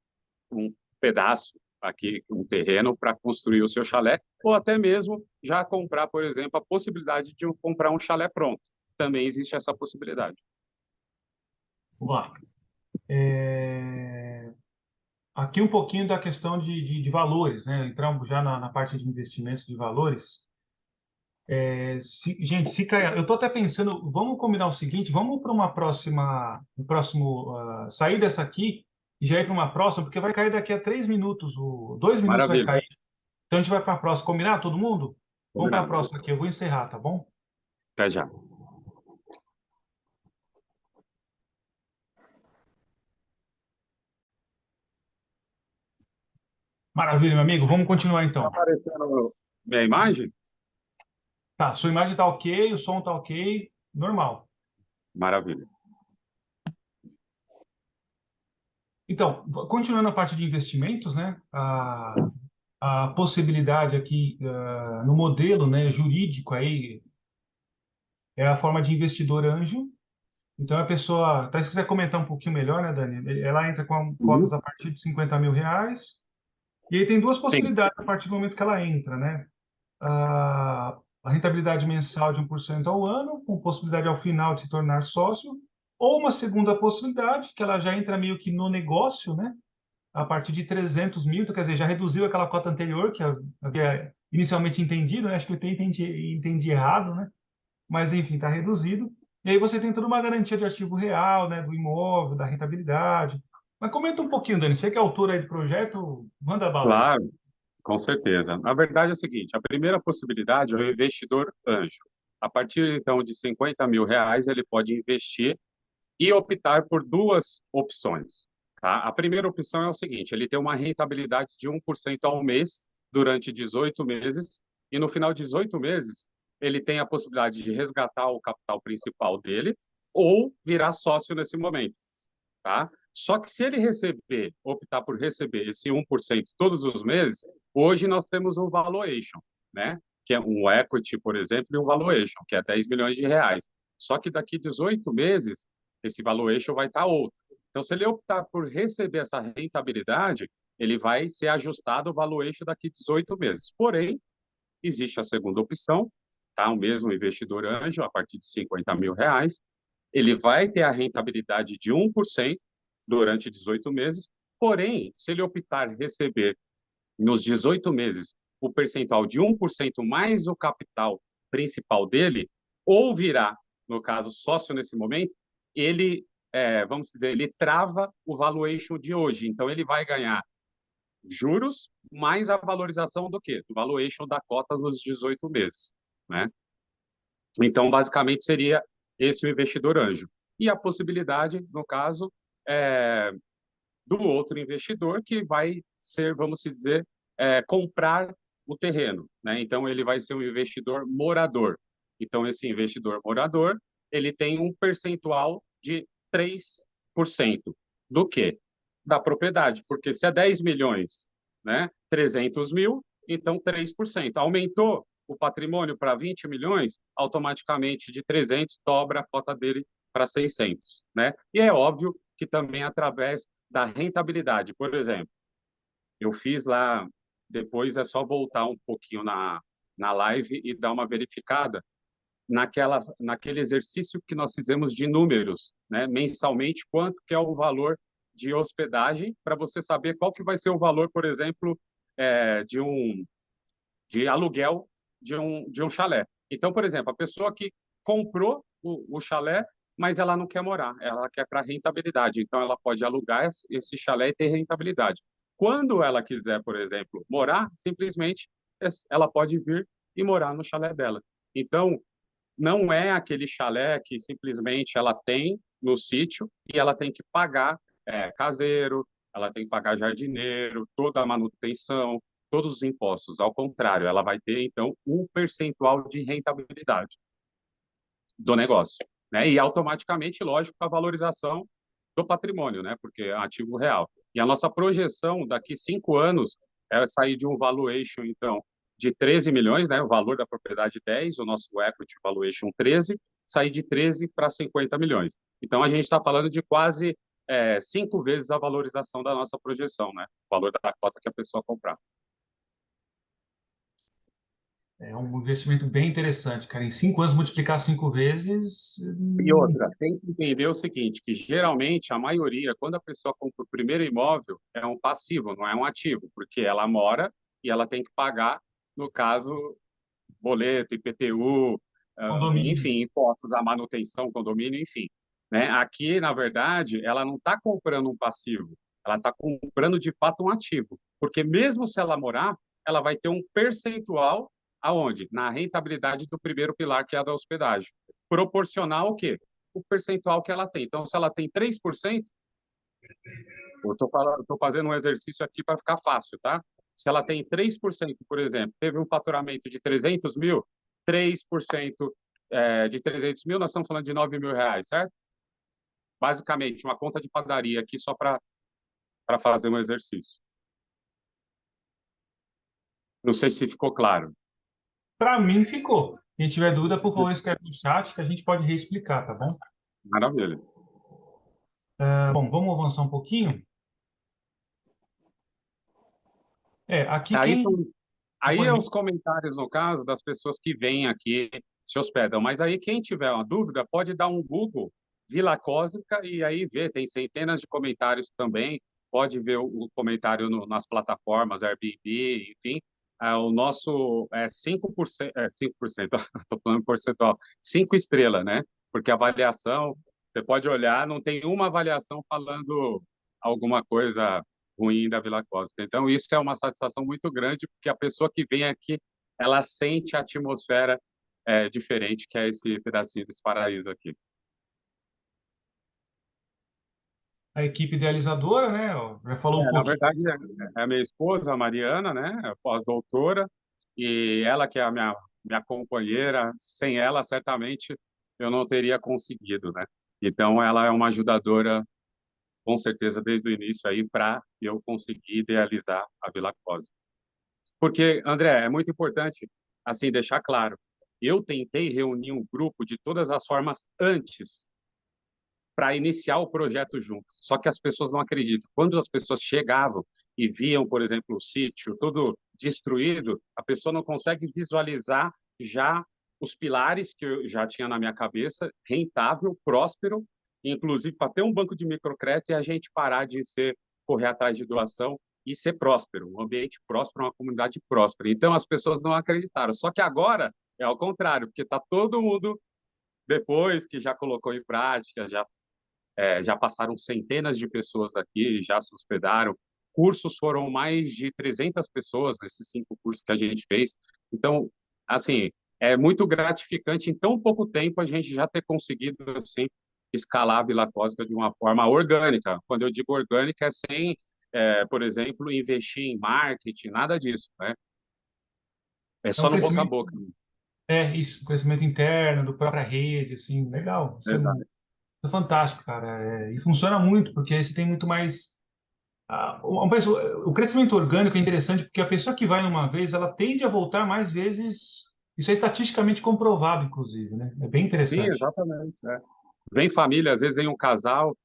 um pedaço aqui, um terreno para construir o seu chalé, ou até mesmo já comprar, por exemplo, a possibilidade de comprar um chalé pronto. Também existe essa possibilidade. Vamos lá. Aqui um pouquinho da questão de valores, né? Entramos já na parte de investimentos de valores. Gente, se cair, eu estou até pensando, vamos combinar o seguinte, vamos para uma próxima, sair dessa aqui e já ir para uma próxima, porque vai cair daqui a 3 minutos, 2 minutos vai Maravilha. cair. Então a gente vai para a próxima, combinar todo mundo? Vamos para a Combinado. próxima aqui, eu vou encerrar, tá bom? Até já. Maravilha, meu amigo. Vamos continuar Está então. aparecendo minha imagem? Tá, sua imagem tá ok, o som tá ok, normal. Maravilha. Então, continuando a parte de investimentos, né? A possibilidade aqui no modelo, né, jurídico aí é a forma de investidor anjo. Então a pessoa, tá, se quiser comentar um pouquinho melhor, né, Dani? Ela entra com Uhum. cotas a partir de R$ 50.000. E aí tem duas Sim, possibilidades a partir do momento que ela entra, né? A rentabilidade mensal de 1% ao ano, com possibilidade ao final de se tornar sócio, ou uma segunda possibilidade, que ela já entra meio que no negócio, né? A partir de 300 mil, então, quer dizer, já reduziu aquela cota anterior, que havia inicialmente entendido, né? Acho que eu até entendi errado, né? Mas, enfim, está reduzido. E aí você tem toda uma garantia de ativo real, né? Do imóvel, da rentabilidade. Mas comenta um pouquinho, Dani, você que é autor aí do projeto, manda bala aí. claro, com certeza. Na verdade é o seguinte, a primeira possibilidade é o investidor anjo. A partir, então, de R$ 50.000, ele pode investir e optar por duas opções. Tá? A primeira opção é o seguinte: ele tem uma rentabilidade de 1% ao mês durante 18 meses, e no final de 18 meses, ele tem a possibilidade de resgatar o capital principal dele ou virar sócio nesse momento. Tá? Só que se ele optar por receber esse 1% todos os meses, hoje nós temos um valuation, né? Que é um equity, por exemplo, e um valuation, que é R$ 10 milhões. Só que daqui 18 meses, esse valuation vai estar outro. Então, se ele optar por receber essa rentabilidade, ele vai ser ajustado o valuation daqui 18 meses. Porém, existe a segunda opção, tá? O mesmo investidor anjo, a partir de R$ 50.000, ele vai ter a rentabilidade de 1% durante 18 meses, porém, se ele optar receber nos 18 meses o percentual de 1% mais o capital principal dele, ou virar, no caso, sócio nesse momento, ele, vamos dizer, ele trava o valuation de hoje. Então, ele vai ganhar juros mais a valorização do quê? Do valuation da cota nos 18 meses, né? Então, basicamente, seria esse o investidor anjo. E a possibilidade, no caso, é, do outro investidor que vai ser, vamos dizer, comprar o terreno, né? Então, ele vai ser um investidor morador. Então, esse investidor morador, ele tem um percentual de 3% do quê? Da propriedade, porque se é 10 milhões, né, 300 mil, então 3%. Aumentou o patrimônio para 20 milhões, automaticamente de 300 dobra a cota dele para 600, né? E é óbvio que também através da rentabilidade. Por exemplo, eu fiz lá, depois é só voltar um pouquinho na live e dar uma verificada naquele exercício que nós fizemos de números, né? Mensalmente, quanto que é o valor de hospedagem, para você saber qual que vai ser o valor, por exemplo, de aluguel de um chalé. Então, por exemplo, a pessoa que comprou o chalé, mas ela não quer morar, ela quer para rentabilidade. Então, ela pode alugar esse chalé e ter rentabilidade. Quando ela quiser, por exemplo, morar, simplesmente ela pode vir e morar no chalé dela. Então, não é aquele chalé que simplesmente ela tem no sítio e ela tem que pagar caseiro, ela tem que pagar jardineiro, toda a manutenção, todos os impostos. Ao contrário, ela vai ter, então, um percentual de rentabilidade do negócio, né? E automaticamente, lógico, a valorização do patrimônio, né? Porque é ativo real. E a nossa projeção daqui 5 anos é sair de um valuation, então, de 13 milhões, né? O valor da propriedade 10, o nosso equity valuation 13, sair de 13 para 50 milhões. Então, a gente está falando de quase 5 vezes a valorização da nossa projeção, né? O valor da cota que a pessoa comprar. É um investimento bem interessante, cara. Em 5 anos, multiplicar 5 vezes. E outra, tem que entender o seguinte, que geralmente a maioria, quando a pessoa compra o primeiro imóvel, é um passivo, não é um ativo, porque ela mora e ela tem que pagar, no caso, boleto, IPTU, Condomínio. enfim, impostos, a manutenção, condomínio, enfim. Né? Aqui, na verdade, ela não está comprando um passivo, ela está comprando de fato um ativo, porque mesmo se ela morar, ela vai ter um percentual Aonde? Na rentabilidade do primeiro pilar, que é a da hospedagem. Proporcional ao quê? O percentual que ela tem. Então, se ela tem 3%, eu estou fazendo um exercício aqui para ficar fácil, tá? Se ela tem 3%, por exemplo, teve um faturamento de 300 mil, 3% de 300 mil, nós estamos falando de 9 mil reais, certo? Basicamente, uma conta de padaria aqui só para fazer um exercício. Não sei se ficou claro. Para mim, ficou. Quem tiver dúvida, por favor, escreve no chat que a gente pode reexplicar, tá bom? Maravilha. Bom, vamos avançar um pouquinho. Aqui Aí, quem... aí é Pode os me... comentários, no caso, das pessoas que vêm aqui se hospedam. Mas aí, quem tiver uma dúvida, pode dar um Google Vila Cósmica e aí ver. Tem centenas de comentários também. Pode ver o comentário nas plataformas, Airbnb, enfim. O nosso é 5%, 5%, estou falando percentual, 5 estrelas, né? Porque a avaliação, você pode olhar, não tem uma avaliação falando alguma coisa ruim da Vila Costa. Então, isso é uma satisfação muito grande, porque a pessoa que vem aqui, ela sente a atmosfera diferente, que é esse pedacinho desse paraíso aqui. A equipe idealizadora, né? Ó, já falou um Na pouquinho. verdade, é a minha esposa, a Mariana, né, pós-doutora, e ela que é a minha companheira. Sem ela, certamente, eu não teria conseguido, né? Então, ela é uma ajudadora, com certeza, desde o início aí, para eu conseguir idealizar a Vila Cosa. Porque, André, é muito importante assim deixar claro. Eu tentei reunir um grupo de todas as formas antes para iniciar o projeto junto. Só que as pessoas não acreditam. Quando as pessoas chegavam e viam, por exemplo, o sítio todo destruído, a pessoa não consegue visualizar já os pilares que eu já tinha na minha cabeça, rentável, próspero, inclusive para ter um banco de microcrédito e a gente parar de correr atrás de doação e ser próspero, um ambiente próspero, uma comunidade próspera. Então as pessoas não acreditaram. Só que agora é ao contrário, porque está todo mundo, depois que já colocou em prática, já passaram centenas de pessoas aqui, já se hospedaram. Cursos foram mais de 300 pessoas nesses 5 cursos que a gente fez. Então, assim, é muito gratificante em tão pouco tempo a gente já ter conseguido assim escalar a Vila Cósmica de uma forma orgânica. Quando eu digo orgânica, é sem, por exemplo, investir em marketing, nada disso, né? É É um só no boca a crescimento, boca. isso, um crescimento interno, do própria rede, assim, legal. Exato. Isso é fantástico, cara. E funciona muito, porque aí você tem muito mais. O crescimento orgânico é interessante porque a pessoa que vai uma vez, ela tende a voltar mais vezes. Isso é estatisticamente comprovado, inclusive, né? É bem Sim, interessante. exatamente. Vem família, às vezes vem um casal.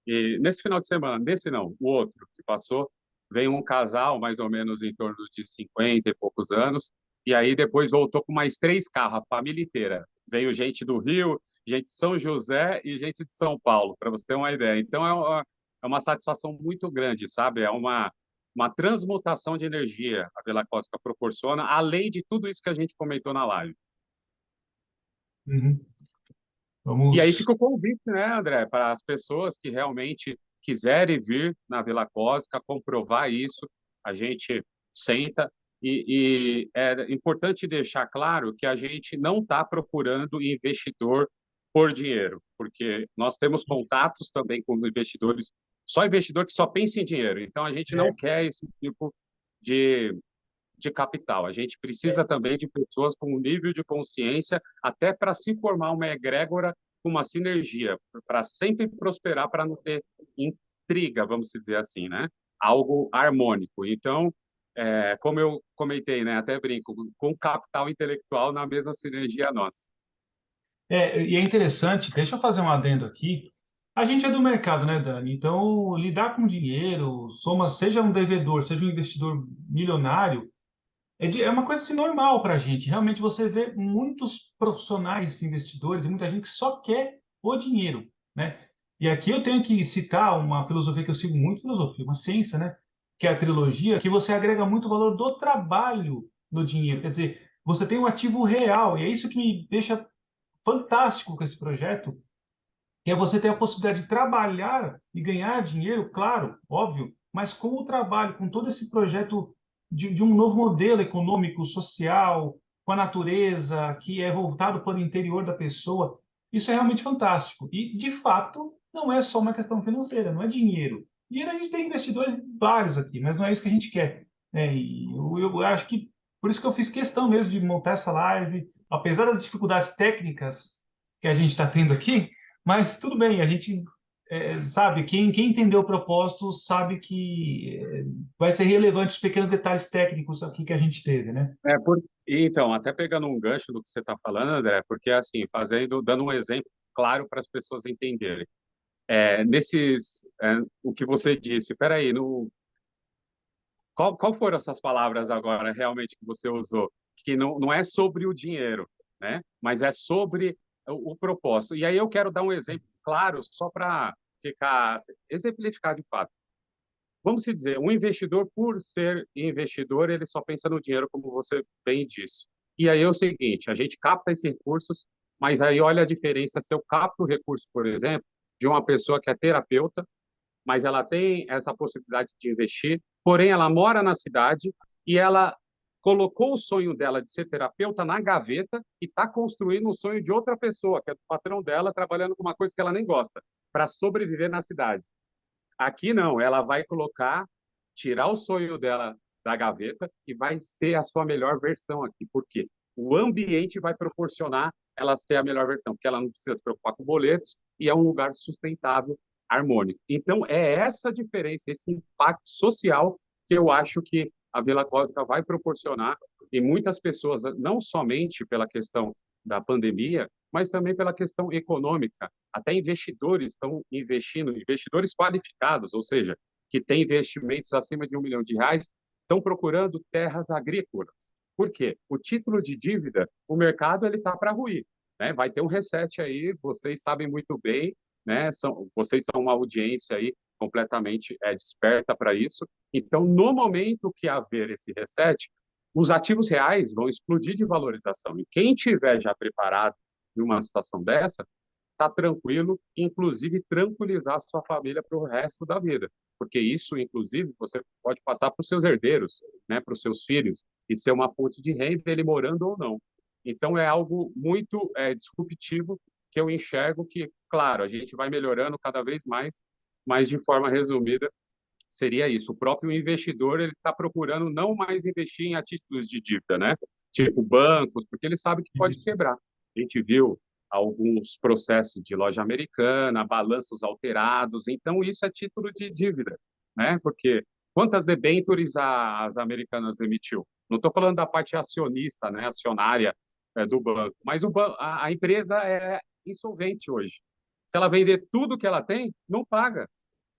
E nesse final de semana, nesse não, o outro que passou, veio um casal, mais ou menos em torno de 50 e poucos anos, e aí depois voltou com mais 3 carros, a família inteira. Veio gente do Rio, gente de São José e gente de São Paulo, para você ter uma ideia. Então é uma satisfação muito grande, sabe? É uma transmutação de energia a Vila Cósmica proporciona, além de tudo isso que a gente comentou na live. Uhum. E aí Vamos. fica o convite, né, André, para as pessoas que realmente quiserem vir na Vila Cósmica comprovar isso. A gente senta e é importante deixar claro que a gente não está procurando investidor por dinheiro, porque nós temos contatos também com investidores, só investidor que só pensa em dinheiro. Então a gente não quer esse tipo de capital. A gente precisa também de pessoas com um nível de consciência, até para se formar uma egrégora, uma sinergia, para sempre prosperar, para não ter intriga, vamos dizer assim, né? Algo harmônico. Então, como eu comentei, né? Até brinco, com capital intelectual na mesma sinergia nossa. E é interessante, deixa eu fazer um adendo aqui. A gente é do mercado, né, Dani? Então, lidar com dinheiro, seja um devedor, seja um investidor milionário, é uma coisa assim, normal para a gente. Realmente você vê muitos profissionais investidores e muita gente que só quer o dinheiro, né? E aqui eu tenho que citar uma filosofia que eu sigo muito, filosofia, uma ciência, né? Que é a trilogia, que você agrega muito valor do trabalho no dinheiro. Quer dizer, você tem um ativo real, e é isso que me deixa fantástico com esse projeto, que é você ter a possibilidade de trabalhar e ganhar dinheiro, claro, óbvio, mas com o trabalho, com todo esse projeto de um novo modelo econômico, social, com a natureza, que é voltado para o interior da pessoa. Isso é realmente fantástico. E, de fato, não é só uma questão financeira, não é dinheiro. Dinheiro a gente tem investidores vários aqui, mas não é isso que a gente quer. Né? E eu acho que, por isso que eu fiz questão mesmo de montar essa live, apesar das dificuldades técnicas que a gente está tendo aqui, mas tudo bem, a gente sabe, quem entendeu o propósito sabe que vai ser relevante os pequenos detalhes técnicos aqui que a gente teve, né? Então, até pegando um gancho do que você está falando, André, porque assim, dando um exemplo claro para as pessoas entenderem. O que você disse, peraí, qual foram essas palavras agora realmente que você usou? Que não é sobre o dinheiro, né? Mas é sobre o propósito. E aí eu quero dar um exemplo claro, só para exemplificar de fato. Vamos dizer, um investidor, por ser investidor, ele só pensa no dinheiro, como você bem disse. E aí é o seguinte, a gente capta esses recursos, mas aí olha a diferença se eu capto o recurso, por exemplo, de uma pessoa que é terapeuta, mas ela tem essa possibilidade de investir, porém ela mora na cidade e ela colocou o sonho dela de ser terapeuta na gaveta e está construindo o sonho de outra pessoa, que é do patrão dela, trabalhando com uma coisa que ela nem gosta, para sobreviver na cidade. Aqui não, ela vai tirar o sonho dela da gaveta e vai ser a sua melhor versão aqui. Por quê? O ambiente vai proporcionar ela ser a melhor versão, porque ela não precisa se preocupar com boletos e é um lugar sustentável, harmônico. Então, é essa diferença, esse impacto social que eu acho que a Vila Cósmica vai proporcionar e muitas pessoas, não somente pela questão da pandemia, mas também pela questão econômica. Até investidores estão investindo, investidores qualificados, ou seja, que têm investimentos acima de R$ 1 milhão, estão procurando terras agrícolas. Por quê? O título de dívida, o mercado ele está para ruir, né? Vai ter um reset aí, vocês sabem muito bem, né? Vocês são uma audiência aí completamente desperta para isso. Então, no momento que haver esse reset, os ativos reais vão explodir de valorização. E quem tiver já preparado em uma situação dessa, está tranquilo, inclusive tranquilizar a sua família para o resto da vida. Porque isso, inclusive, você pode passar para os seus herdeiros, né, para os seus filhos, e ser uma fonte de renda, ele morando ou não. Então, é algo muito disruptivo que eu enxergo que, claro, a gente vai melhorando cada vez mais, mas de forma resumida, seria isso. O próprio investidor ele está procurando não mais investir em títulos de dívida, né? Tipo bancos, porque ele sabe que pode Isso. quebrar. A gente viu alguns processos de loja americana, balanços alterados, então isso é título de dívida, né? Porque quantas debêntures as americanas emitiu? Não estou falando da parte acionista, né, acionária do banco, mas a empresa é insolvente hoje. Se ela vender tudo que ela tem, não paga.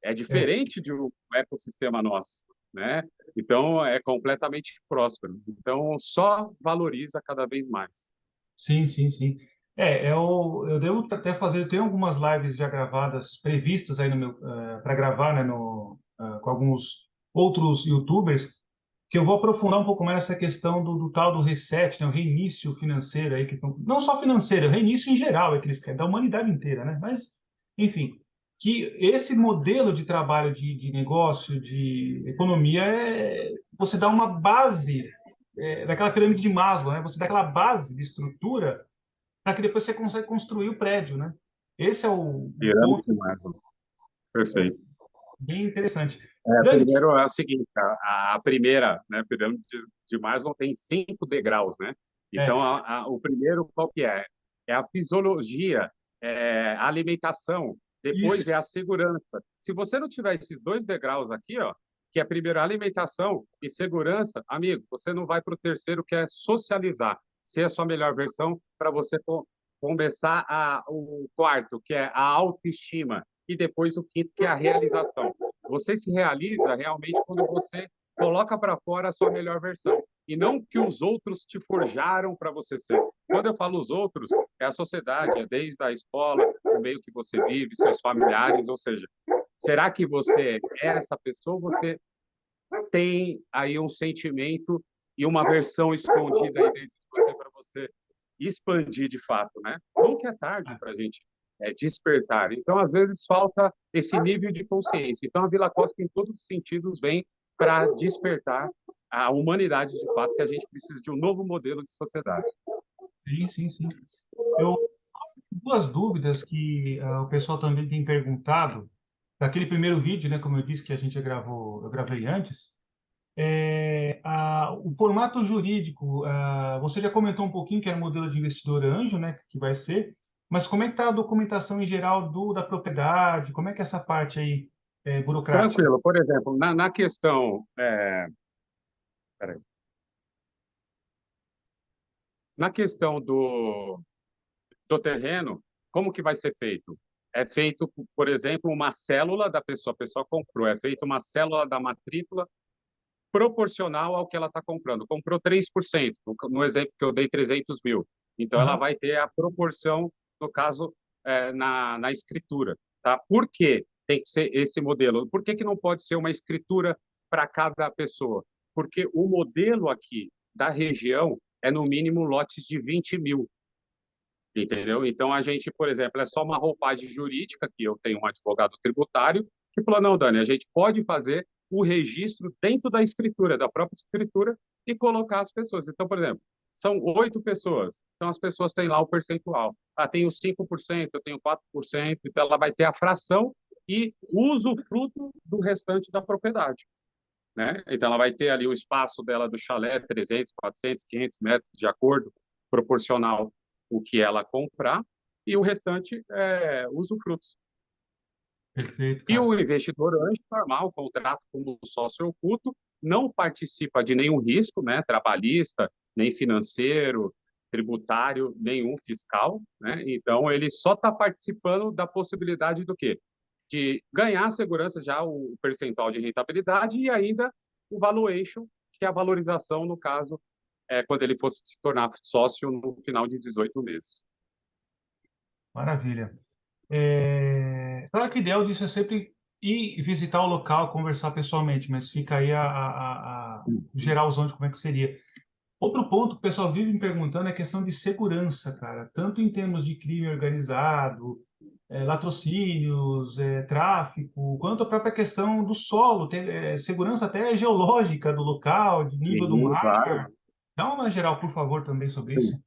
É É. diferente de um ecossistema nosso, né? Então, é completamente próspero. Então, só valoriza cada vez mais. Sim, sim, sim. Eu devo até fazer, eu tenho algumas lives já gravadas, previstas aí no meu, para gravar, né, com alguns outros YouTubers, que eu vou aprofundar um pouco mais essa questão do tal do reset, né, o reinício financeiro aí, não só financeiro, o reinício em geral é que eles querem, da humanidade inteira, né? Mas, enfim, que esse modelo de trabalho, de negócio, de economia, você dá uma base daquela pirâmide de Maslow, né? Você dá aquela base de estrutura para que depois você consegue construir o prédio, né? Esse é o Pirâmide ponto de Maslow. Perfeito. bem interessante. Dani, Primeiro é o seguinte, a primeira, né, pirâmide de Maslow tem 5 degraus, né? Então, é, o primeiro qual que é? É a fisiologia, a alimentação, depois isso, é a segurança. Se você não tiver esses 2 degraus aqui, ó, que é primeiro a alimentação e segurança, amigo, você não vai para o terceiro, que é socializar, ser a sua melhor versão para você começar o quarto, que é a autoestima, e depois o quinto, que é a realização. Você se realiza realmente quando você coloca para fora a sua melhor versão e não que os outros te forjaram para você ser. Quando eu falo os outros, é a sociedade, é desde a escola, o meio que você vive, seus familiares, ou seja, será que você é essa pessoa ou você tem aí um sentimento e uma versão escondida aí dentro de você para você expandir de fato, né? Nunca é tarde para a gente despertar. Então, às vezes, falta esse nível de consciência. Então, a Vila Costa, em todos os sentidos, vem para despertar a humanidade de fato, que a gente precisa de um novo modelo de sociedade. Sim, sim, sim. Eu duas dúvidas que o pessoal também tem perguntado daquele primeiro vídeo, né, como eu disse que a gente gravou, eu gravei antes. O formato jurídico, você já comentou um pouquinho que é o modelo de investidor anjo, né, que vai ser, mas como é que está a documentação em geral da propriedade? Como é que é essa parte aí burocrática? Tranquilo. Por exemplo, na questão, peraí. Na questão do terreno, como que vai ser feito? É feito, por exemplo, uma célula da pessoa, a pessoa comprou, é feita uma célula da matrícula proporcional ao que ela está comprando. Comprou 3%, no exemplo que eu dei, 300 mil. Então, ela Aham, vai ter a proporção, no caso, na escritura. Tá? Por que tem que ser esse modelo? Por que não pode ser uma escritura para cada pessoa? Porque o modelo aqui da região é, no mínimo, lotes de 20 mil. Entendeu? Então, a gente, por exemplo, é só uma roupagem jurídica, que eu tenho um advogado tributário, que falou, não, Dani, a gente pode fazer o registro dentro da escritura, da própria escritura, e colocar as pessoas. Então, por exemplo, são 8 pessoas, então as pessoas têm lá o percentual. Ah, tenho 5%, eu tenho 4%, então ela vai ter a fração e usufruto do restante da propriedade. Né? Então, ela vai ter ali o espaço dela do chalé, 300, 400, 500 metros, de acordo, proporcional o que ela comprar, e o restante é usufrutos. perfeito, E cara. o investidor anjo normal, contrato como sócio oculto, não participa de nenhum risco, né, trabalhista, nem financeiro, tributário, nenhum fiscal, né? Então ele só está participando da possibilidade do quê? De ganhar segurança já o percentual de rentabilidade e ainda o valuation, que é a valorização no caso quando ele fosse se tornar sócio no final de 18 meses. Maravilha. Claro que o ideal disso é sempre ir visitar o local, conversar pessoalmente, mas fica aí a geralzão de como é que seria. Outro ponto que o pessoal vive me perguntando é a questão de segurança, cara, tanto em termos de crime organizado, latrocínios, tráfico, quanto a própria questão do solo, segurança até geológica do local, de nível do Sim, claro. mar. Dá uma geral, por favor, também sobre isso. Sim.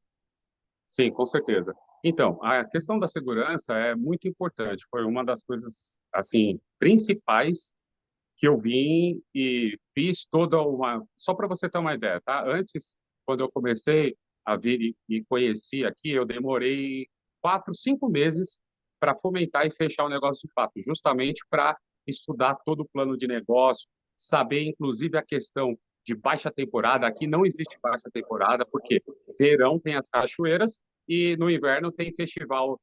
Sim, com certeza. Então, a questão da segurança é muito importante. Foi uma das coisas assim principais que eu vim e fiz toda uma. Só para você ter uma ideia, tá? Antes, quando eu comecei a vir e conheci aqui, eu demorei 4, 5 meses para fomentar e fechar o negócio de fato, justamente para estudar todo o plano de negócio, saber inclusive a questão de baixa temporada. Aqui não existe baixa temporada, porque verão tem as cachoeiras e no inverno tem festival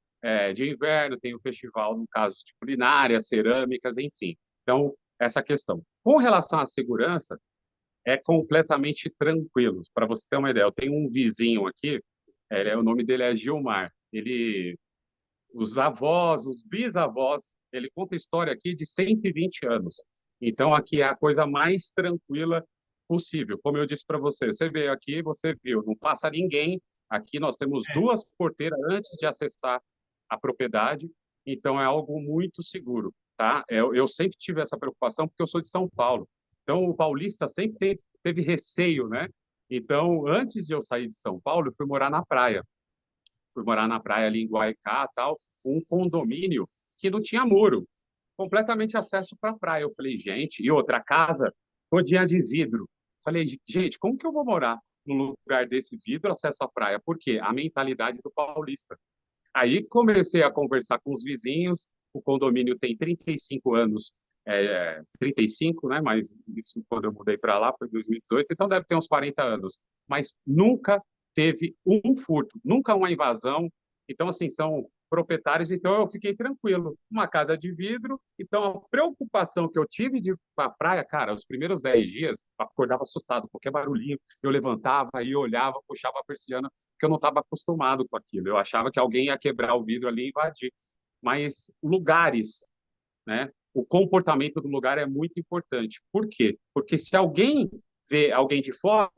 de inverno, tem o festival, no caso, de culinária, cerâmicas, enfim. Então, essa questão. Com relação à segurança, é completamente tranquilo. Para você ter uma ideia, eu tenho um vizinho aqui, o nome dele é Gilmar. Os avós, os bisavós, ele conta história aqui de 120 anos. Então, aqui é a coisa mais tranquila possível. Como eu disse para você, você veio aqui, você viu, não passa ninguém. Aqui nós temos É, 2 porteiras antes de acessar a propriedade, então é algo muito seguro, tá? Eu sempre tive essa preocupação porque eu sou de São Paulo. Então, o paulista sempre teve receio, né? Então, antes de eu sair de São Paulo, eu fui morar na praia. Fui morar na praia ali em Guaicá, tal, um condomínio que não tinha muro, completamente acesso para a praia. Eu falei, gente, e outra casa todinha de vidro. Falei, gente, como que eu vou morar num lugar desse vidro, acesso à praia? Por quê? A mentalidade do paulista. Aí comecei a conversar com os vizinhos, o condomínio tem 35 anos, 35, né? Mas isso quando eu mudei para lá foi em 2018, então deve ter uns 40 anos. Mas nunca teve um furto, nunca uma invasão. Então, assim, são proprietários, então eu fiquei tranquilo. Uma casa de vidro, então a preocupação que eu tive de ir para a praia, cara, os primeiros 10 dias, eu acordava assustado, qualquer barulhinho, eu levantava e olhava, puxava a persiana, porque eu não estava acostumado com aquilo. Eu achava que alguém ia quebrar o vidro ali e invadir. Mas lugares, né? O comportamento do lugar é muito importante. Por quê? Porque se alguém vê alguém de fora,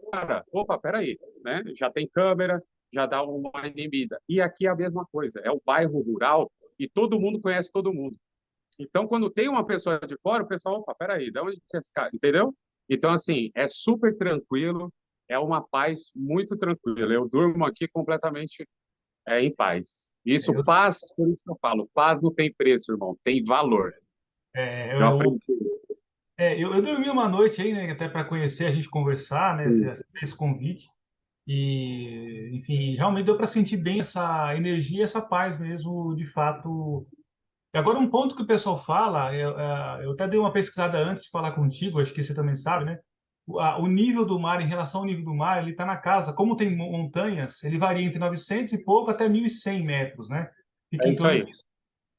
opa, peraí, né? Já tem câmera, já dá uma inibida. E aqui é a mesma coisa, é o bairro rural e todo mundo conhece todo mundo. Então, quando tem uma pessoa de fora, o pessoal, opa, peraí, de onde que é esse cara? Entendeu? Então, assim, é super tranquilo, é uma paz muito tranquila. Eu durmo aqui completamente em paz. É, Isso, eu, paz, por isso que eu falo, paz não tem preço, irmão, tem valor. Eu eu, aprendi. eu dormi uma noite aí, né, até para conhecer, a gente conversar, né, Sim. esse convite. E, enfim, realmente deu para sentir bem essa energia, essa paz mesmo, de fato. E agora, um ponto que o pessoal fala, eu até dei uma pesquisada antes de falar contigo, acho que você também sabe, né? O nível do mar, em relação ao nível do mar, ele está na casa. Como tem montanhas, ele varia entre 900 e pouco até 1.100 metros, né? Fica É em isso torno aí, disso.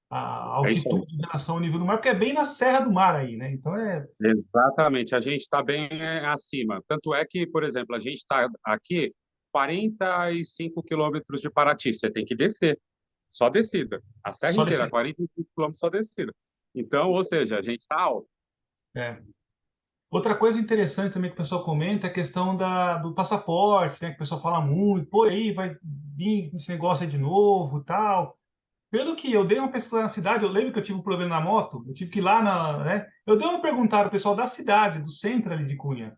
A é isso aí. altitude em relação ao nível do mar, porque é bem na Serra do Mar aí, né? Então, Exatamente, a gente está bem acima. Tanto é que, por exemplo, a gente está aqui 45 quilômetros de Paraty, você tem que descer, só descida. A serra só inteira, desse. 45 quilômetros só descida. Então, ou seja, a gente está alto. É. Outra coisa interessante também que o pessoal comenta é a questão do passaporte, né? Que o pessoal fala muito, pô, aí vai vir esse negócio aí de novo, tal. Pelo que eu dei uma pesquisa na cidade, eu lembro que eu tive um problema na moto, eu tive que ir lá né? Eu dei uma perguntada ao pessoal da cidade, do centro ali de Cunha.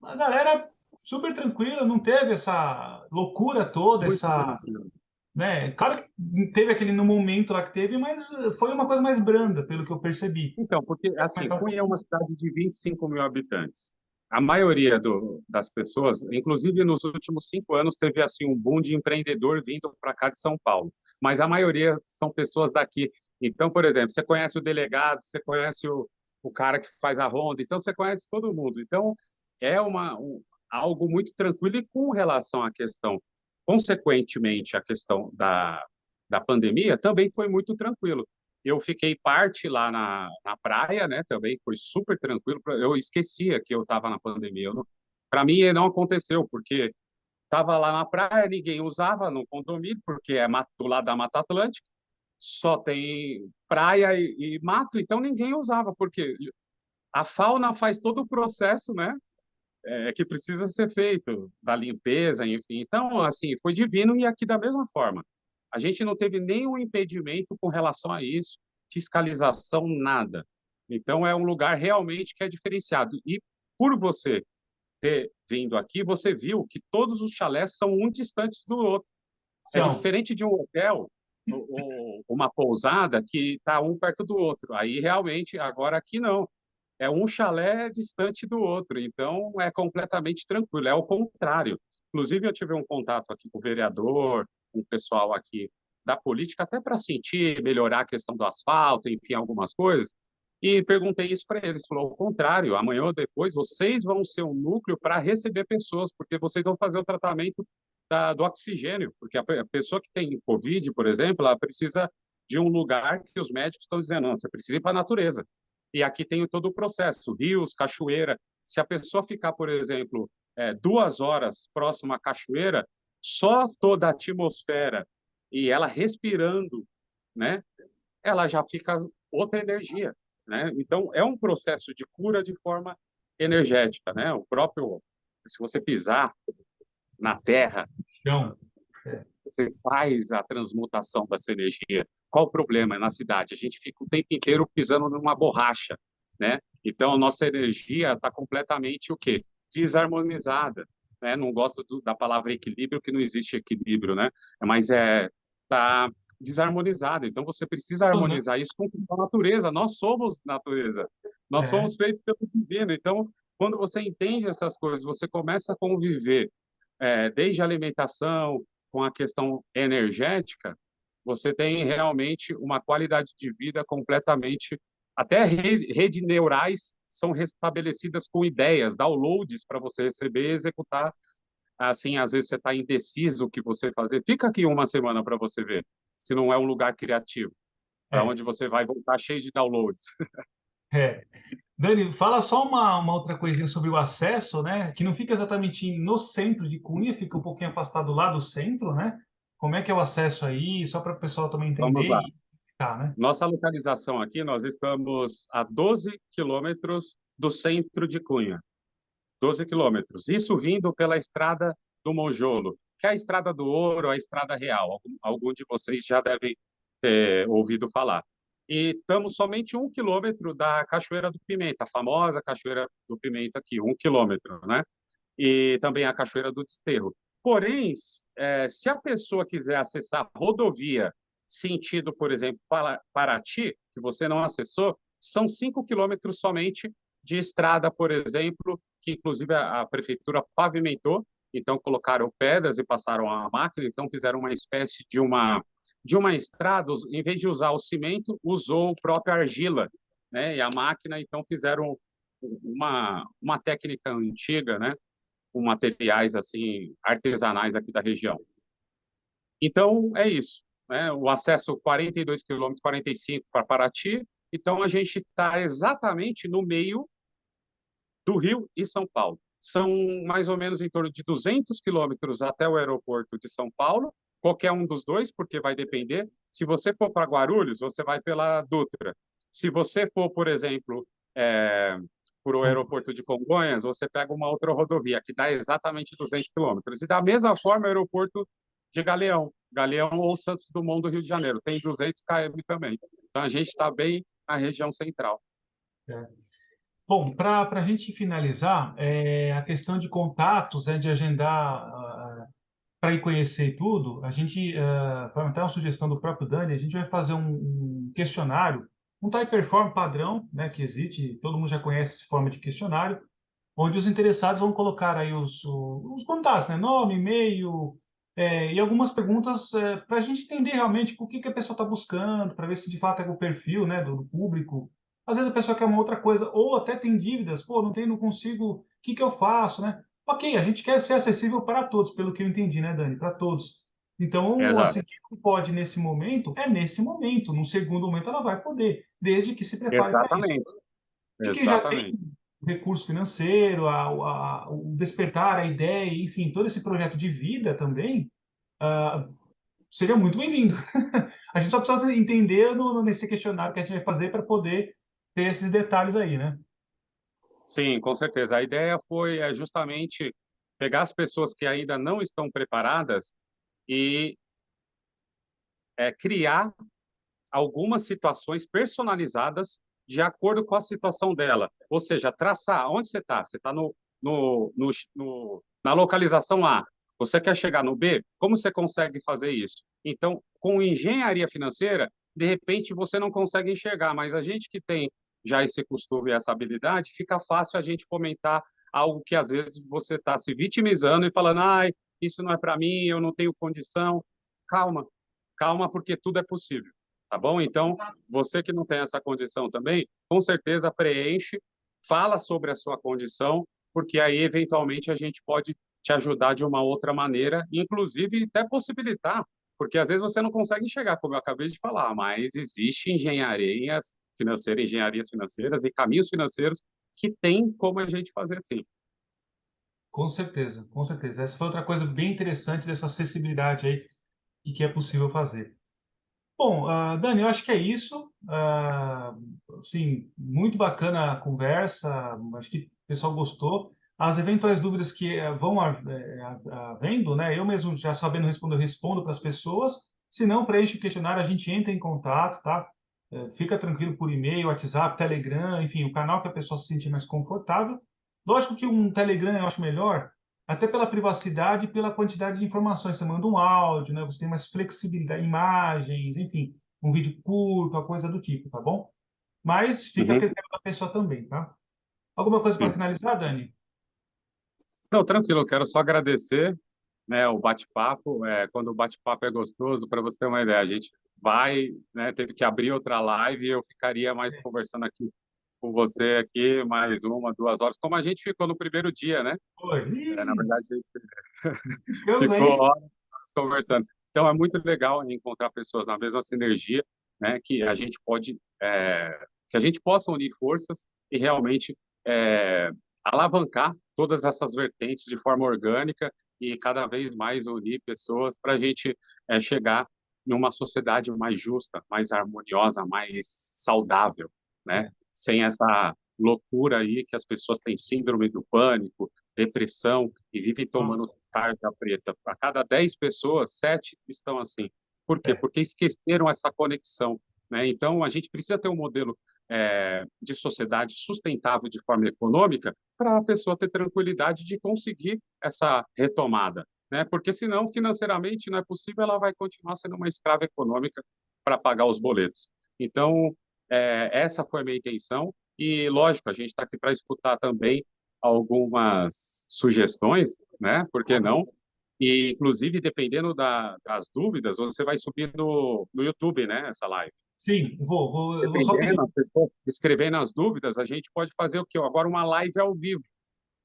A galera super tranquila, não teve essa loucura toda, Muito essa, tranquilo. né? Claro que teve aquele no momento lá que teve, mas foi uma coisa mais branda, pelo que eu percebi. Então, porque, assim, Comentar um Cunha é uma pouquinho. cidade de 25 mil habitantes. A maioria das pessoas, inclusive nos últimos 5 anos, teve, assim, um boom de empreendedor vindo para cá de São Paulo. Mas a maioria são pessoas daqui. Então, por exemplo, você conhece o delegado, você conhece o cara que faz a ronda, então você conhece todo mundo. Então, é algo muito tranquilo e com relação à questão, consequentemente, a questão da pandemia, também foi muito tranquilo. Eu fiquei parte lá na praia, né? Também foi super tranquilo. Eu esquecia que eu estava na pandemia. Para mim, não aconteceu, porque estava lá na praia, ninguém usava no condomínio, porque é do lado da Mata Atlântica, só tem praia e mato, então ninguém usava, porque a fauna faz todo o processo, né? Que precisa ser feito, da limpeza, enfim. Então, assim, foi divino e aqui da mesma forma. A gente não teve nenhum impedimento com relação a isso, fiscalização, nada. Então, é um lugar realmente que é diferenciado. E por você ter vindo aqui, você viu que todos os chalés são um distantes do outro. É São. diferente de um hotel, uma pousada que está um perto do outro. Aí, realmente, agora aqui não é um chalé distante do outro, então é completamente tranquilo, é o contrário. Inclusive, eu tive um contato aqui com o vereador, com o pessoal aqui da política, até para sentir, melhorar a questão do asfalto, enfim, algumas coisas, e perguntei isso para eles. Falou, ao contrário, amanhã ou depois vocês vão ser um núcleo para receber pessoas, porque vocês vão fazer o tratamento do oxigênio, porque a pessoa que tem Covid, por exemplo, ela precisa de um lugar que os médicos estão dizendo, não, você precisa ir para a natureza. E aqui tem todo o processo, rios, cachoeira. Se a pessoa ficar, por exemplo, 2 horas próximo à cachoeira, só toda a atmosfera e ela respirando, né, ela já fica outra energia, né? Então é um processo de cura de forma energética, né? O próprio, se você pisar na terra, Chão. É. você faz a transmutação dessa energia. Qual o problema na cidade? A gente fica o tempo inteiro pisando numa borracha, né? Então, a nossa energia está completamente o quê? Desarmonizada, né? Não gosto da palavra equilíbrio, que não existe equilíbrio, né? Mas tá desarmonizada. Então, você precisa Sonância. harmonizar isso com a natureza. Nós somos natureza. Nós É. fomos feitos pelo divino. Então, quando você entende essas coisas, você começa a conviver desde a alimentação, com a questão energética, você tem realmente uma qualidade de vida completamente. Até redes neurais são restabelecidas com ideias, downloads para você receber e executar. Assim, às vezes você está indeciso o que você fazer. Fica aqui uma semana para você ver, se não é um lugar criativo, para É. onde você vai voltar cheio de downloads. É. Dani, fala só uma outra coisinha sobre o acesso, né? Que não fica exatamente no centro de Cunha, fica um pouquinho afastado lá do centro, né? Como é que é o acesso aí, só para o pessoal também Vamos entender lá. e ficar, né? Nossa localização aqui, nós estamos a 12 quilômetros do centro de Cunha. 12 quilômetros. Isso vindo pela estrada do Monjolo, que é a Estrada do Ouro, a Estrada Real. Algum de vocês já devem ter ouvido falar. e estamos somente 1 quilômetro da Cachoeira do Pimenta, a famosa Cachoeira do Pimenta aqui, 1 quilômetro, né? E também a Cachoeira do Desterro. Porém, se a pessoa quiser acessar a rodovia sentido, por exemplo, Paraty, que você não acessou, são 5 quilômetros somente de estrada, por exemplo, que inclusive a prefeitura pavimentou, então colocaram pedras e passaram a máquina, então fizeram uma espécie de uma estrada, em vez de usar o cimento, usou o próprio argila, né? E a máquina, então, fizeram uma técnica antiga, né? Com materiais assim artesanais aqui da região. Então, é isso, né? O acesso 42 quilômetros, 45 para Paraty. Então, a gente está exatamente no meio do Rio e São Paulo. São mais ou menos em torno de 200 quilômetros até o aeroporto de São Paulo, qualquer um dos dois, porque vai depender. Se você for para Guarulhos, você vai pela Dutra. Se você for, por exemplo, por o aeroporto de Congonhas, você pega uma outra rodovia, que dá exatamente 200 quilômetros. E da mesma forma, o aeroporto de Galeão, Galeão ou Santos Dumont do Rio de Janeiro, tem 200 km também. Então, a gente está bem na região central. É. Bom, para a gente finalizar, a questão de contatos, de agendar para ir conhecer tudo, a gente, foi até uma sugestão do próprio Dani, a gente vai fazer um questionário, um type form padrão, né, que existe, todo mundo já conhece essa forma de questionário, onde os interessados vão colocar aí os contatos, né, nome, e-mail, e algumas perguntas para a gente entender realmente o que a pessoa está buscando, para ver se de fato é o perfil, né, do público. Às vezes a pessoa quer uma outra coisa, ou até tem dívidas, pô, não tem, não consigo, o que eu faço, né? Ok, a gente quer ser acessível para todos, pelo que eu entendi, né, Dani? Para todos. Então, Exato. assim, quem não pode nesse momento, é nesse momento. Num segundo momento ela vai poder, desde que se prepare para isso. Exatamente. E quem já tem Exatamente. recurso financeiro, o despertar, a ideia, enfim, todo esse projeto de vida também, seria muito bem-vindo. A gente só precisa entender nesse questionário que a gente vai fazer para poder ter esses detalhes aí, né? Sim, com certeza. A ideia foi justamente pegar as pessoas que ainda não estão preparadas e criar algumas situações personalizadas de acordo com a situação dela. Ou seja, traçar onde você está. Você está na localização A. Você quer chegar no B? Como você consegue fazer isso? Então, com engenharia financeira, de repente você não consegue enxergar, mas a gente que tem já esse costume e essa habilidade, fica fácil a gente fomentar algo que às vezes você está se vitimizando e falando, ai, isso não é para mim, eu não tenho condição. Calma, calma, porque tudo é possível, tá bom? Então, você que não tem essa condição também, com certeza preenche, fala sobre a sua condição, porque aí, eventualmente, a gente pode te ajudar de uma outra maneira, inclusive até possibilitar, porque às vezes você não consegue enxergar, como eu acabei de falar, mas existe engenharias financeiras, engenharias financeiras e caminhos financeiros que tem como a gente fazer assim. Com certeza, com certeza. Essa foi outra coisa bem interessante dessa acessibilidade aí, e que é possível fazer. Bom, Dani, eu acho que é isso. Assim, muito bacana a conversa, acho que o pessoal gostou. As eventuais dúvidas que vão havendo, né? Eu mesmo já sabendo responder, eu respondo para as pessoas. Se não, preenche o questionário, a gente entra em contato, tá? Fica tranquilo por e-mail, WhatsApp, Telegram, enfim, o canal que a pessoa se sentir mais confortável. Lógico que um Telegram eu acho melhor, até pela privacidade e pela quantidade de informações. Você manda um áudio, né? Você tem mais flexibilidade, imagens, enfim, um vídeo curto, a coisa do tipo, tá bom? Mas fica a Uhum, critério da pessoa também, tá? Alguma coisa para sim. finalizar, Dani? Não, tranquilo, eu quero só agradecer, né, o bate-papo. Quando o bate-papo é gostoso, para você ter uma ideia, a gente vai, né, teve que abrir outra live e eu ficaria mais conversando aqui com você aqui mais 1, 2 horas, como a gente ficou no primeiro dia, né? Oi, Na verdade, a gente ficamos ficou aí. horas conversando. Então, é muito legal encontrar pessoas na mesma sinergia, né, que a gente possa unir forças e realmente é, alavancar todas essas vertentes de forma orgânica e cada vez mais unir pessoas para a gente chegar numa sociedade mais justa, mais harmoniosa, mais saudável, né? É, Sem essa loucura aí que as pessoas têm síndrome do pânico, depressão e vivem tomando nossa, tarja preta. A cada 10 pessoas, 7 estão assim. Por quê? é, Porque esqueceram essa conexão. né? Então, a gente precisa ter um modelo de sociedade sustentável de forma econômica para a pessoa ter tranquilidade de conseguir essa retomada, né? Porque senão, financeiramente, não é possível, ela vai continuar sendo uma escrava econômica para pagar os boletos. Então, essa foi a minha intenção e, lógico, a gente está aqui para escutar também algumas sugestões, né? Por que não? E, inclusive, dependendo das dúvidas, você vai subir no YouTube, né? Essa live. Sim, eu vou só pedir. Dependendo, as pessoas escrevendo as dúvidas, a gente pode fazer o quê? Agora uma live ao vivo,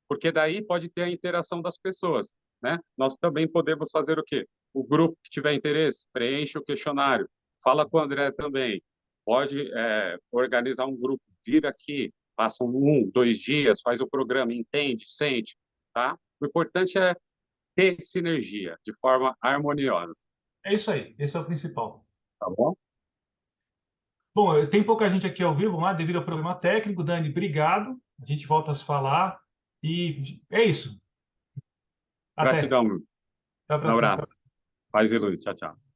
porque daí pode ter a interação das pessoas, né? Nós também podemos fazer o quê? O grupo que tiver interesse, preenche o questionário, fala com o André também, pode organizar um grupo, vir aqui, passa 1, 2 dias, faz o programa, entende, sente, tá? O importante é ter sinergia, de forma harmoniosa, É isso aí, esse é o principal. tá bom? Bom, tem pouca gente aqui ao vivo, mas devido ao problema técnico, Dani, obrigado. A gente volta a se falar. E é isso. Até. Gratidão, Até a um próxima. abraço, paz e luz, tchau, tchau.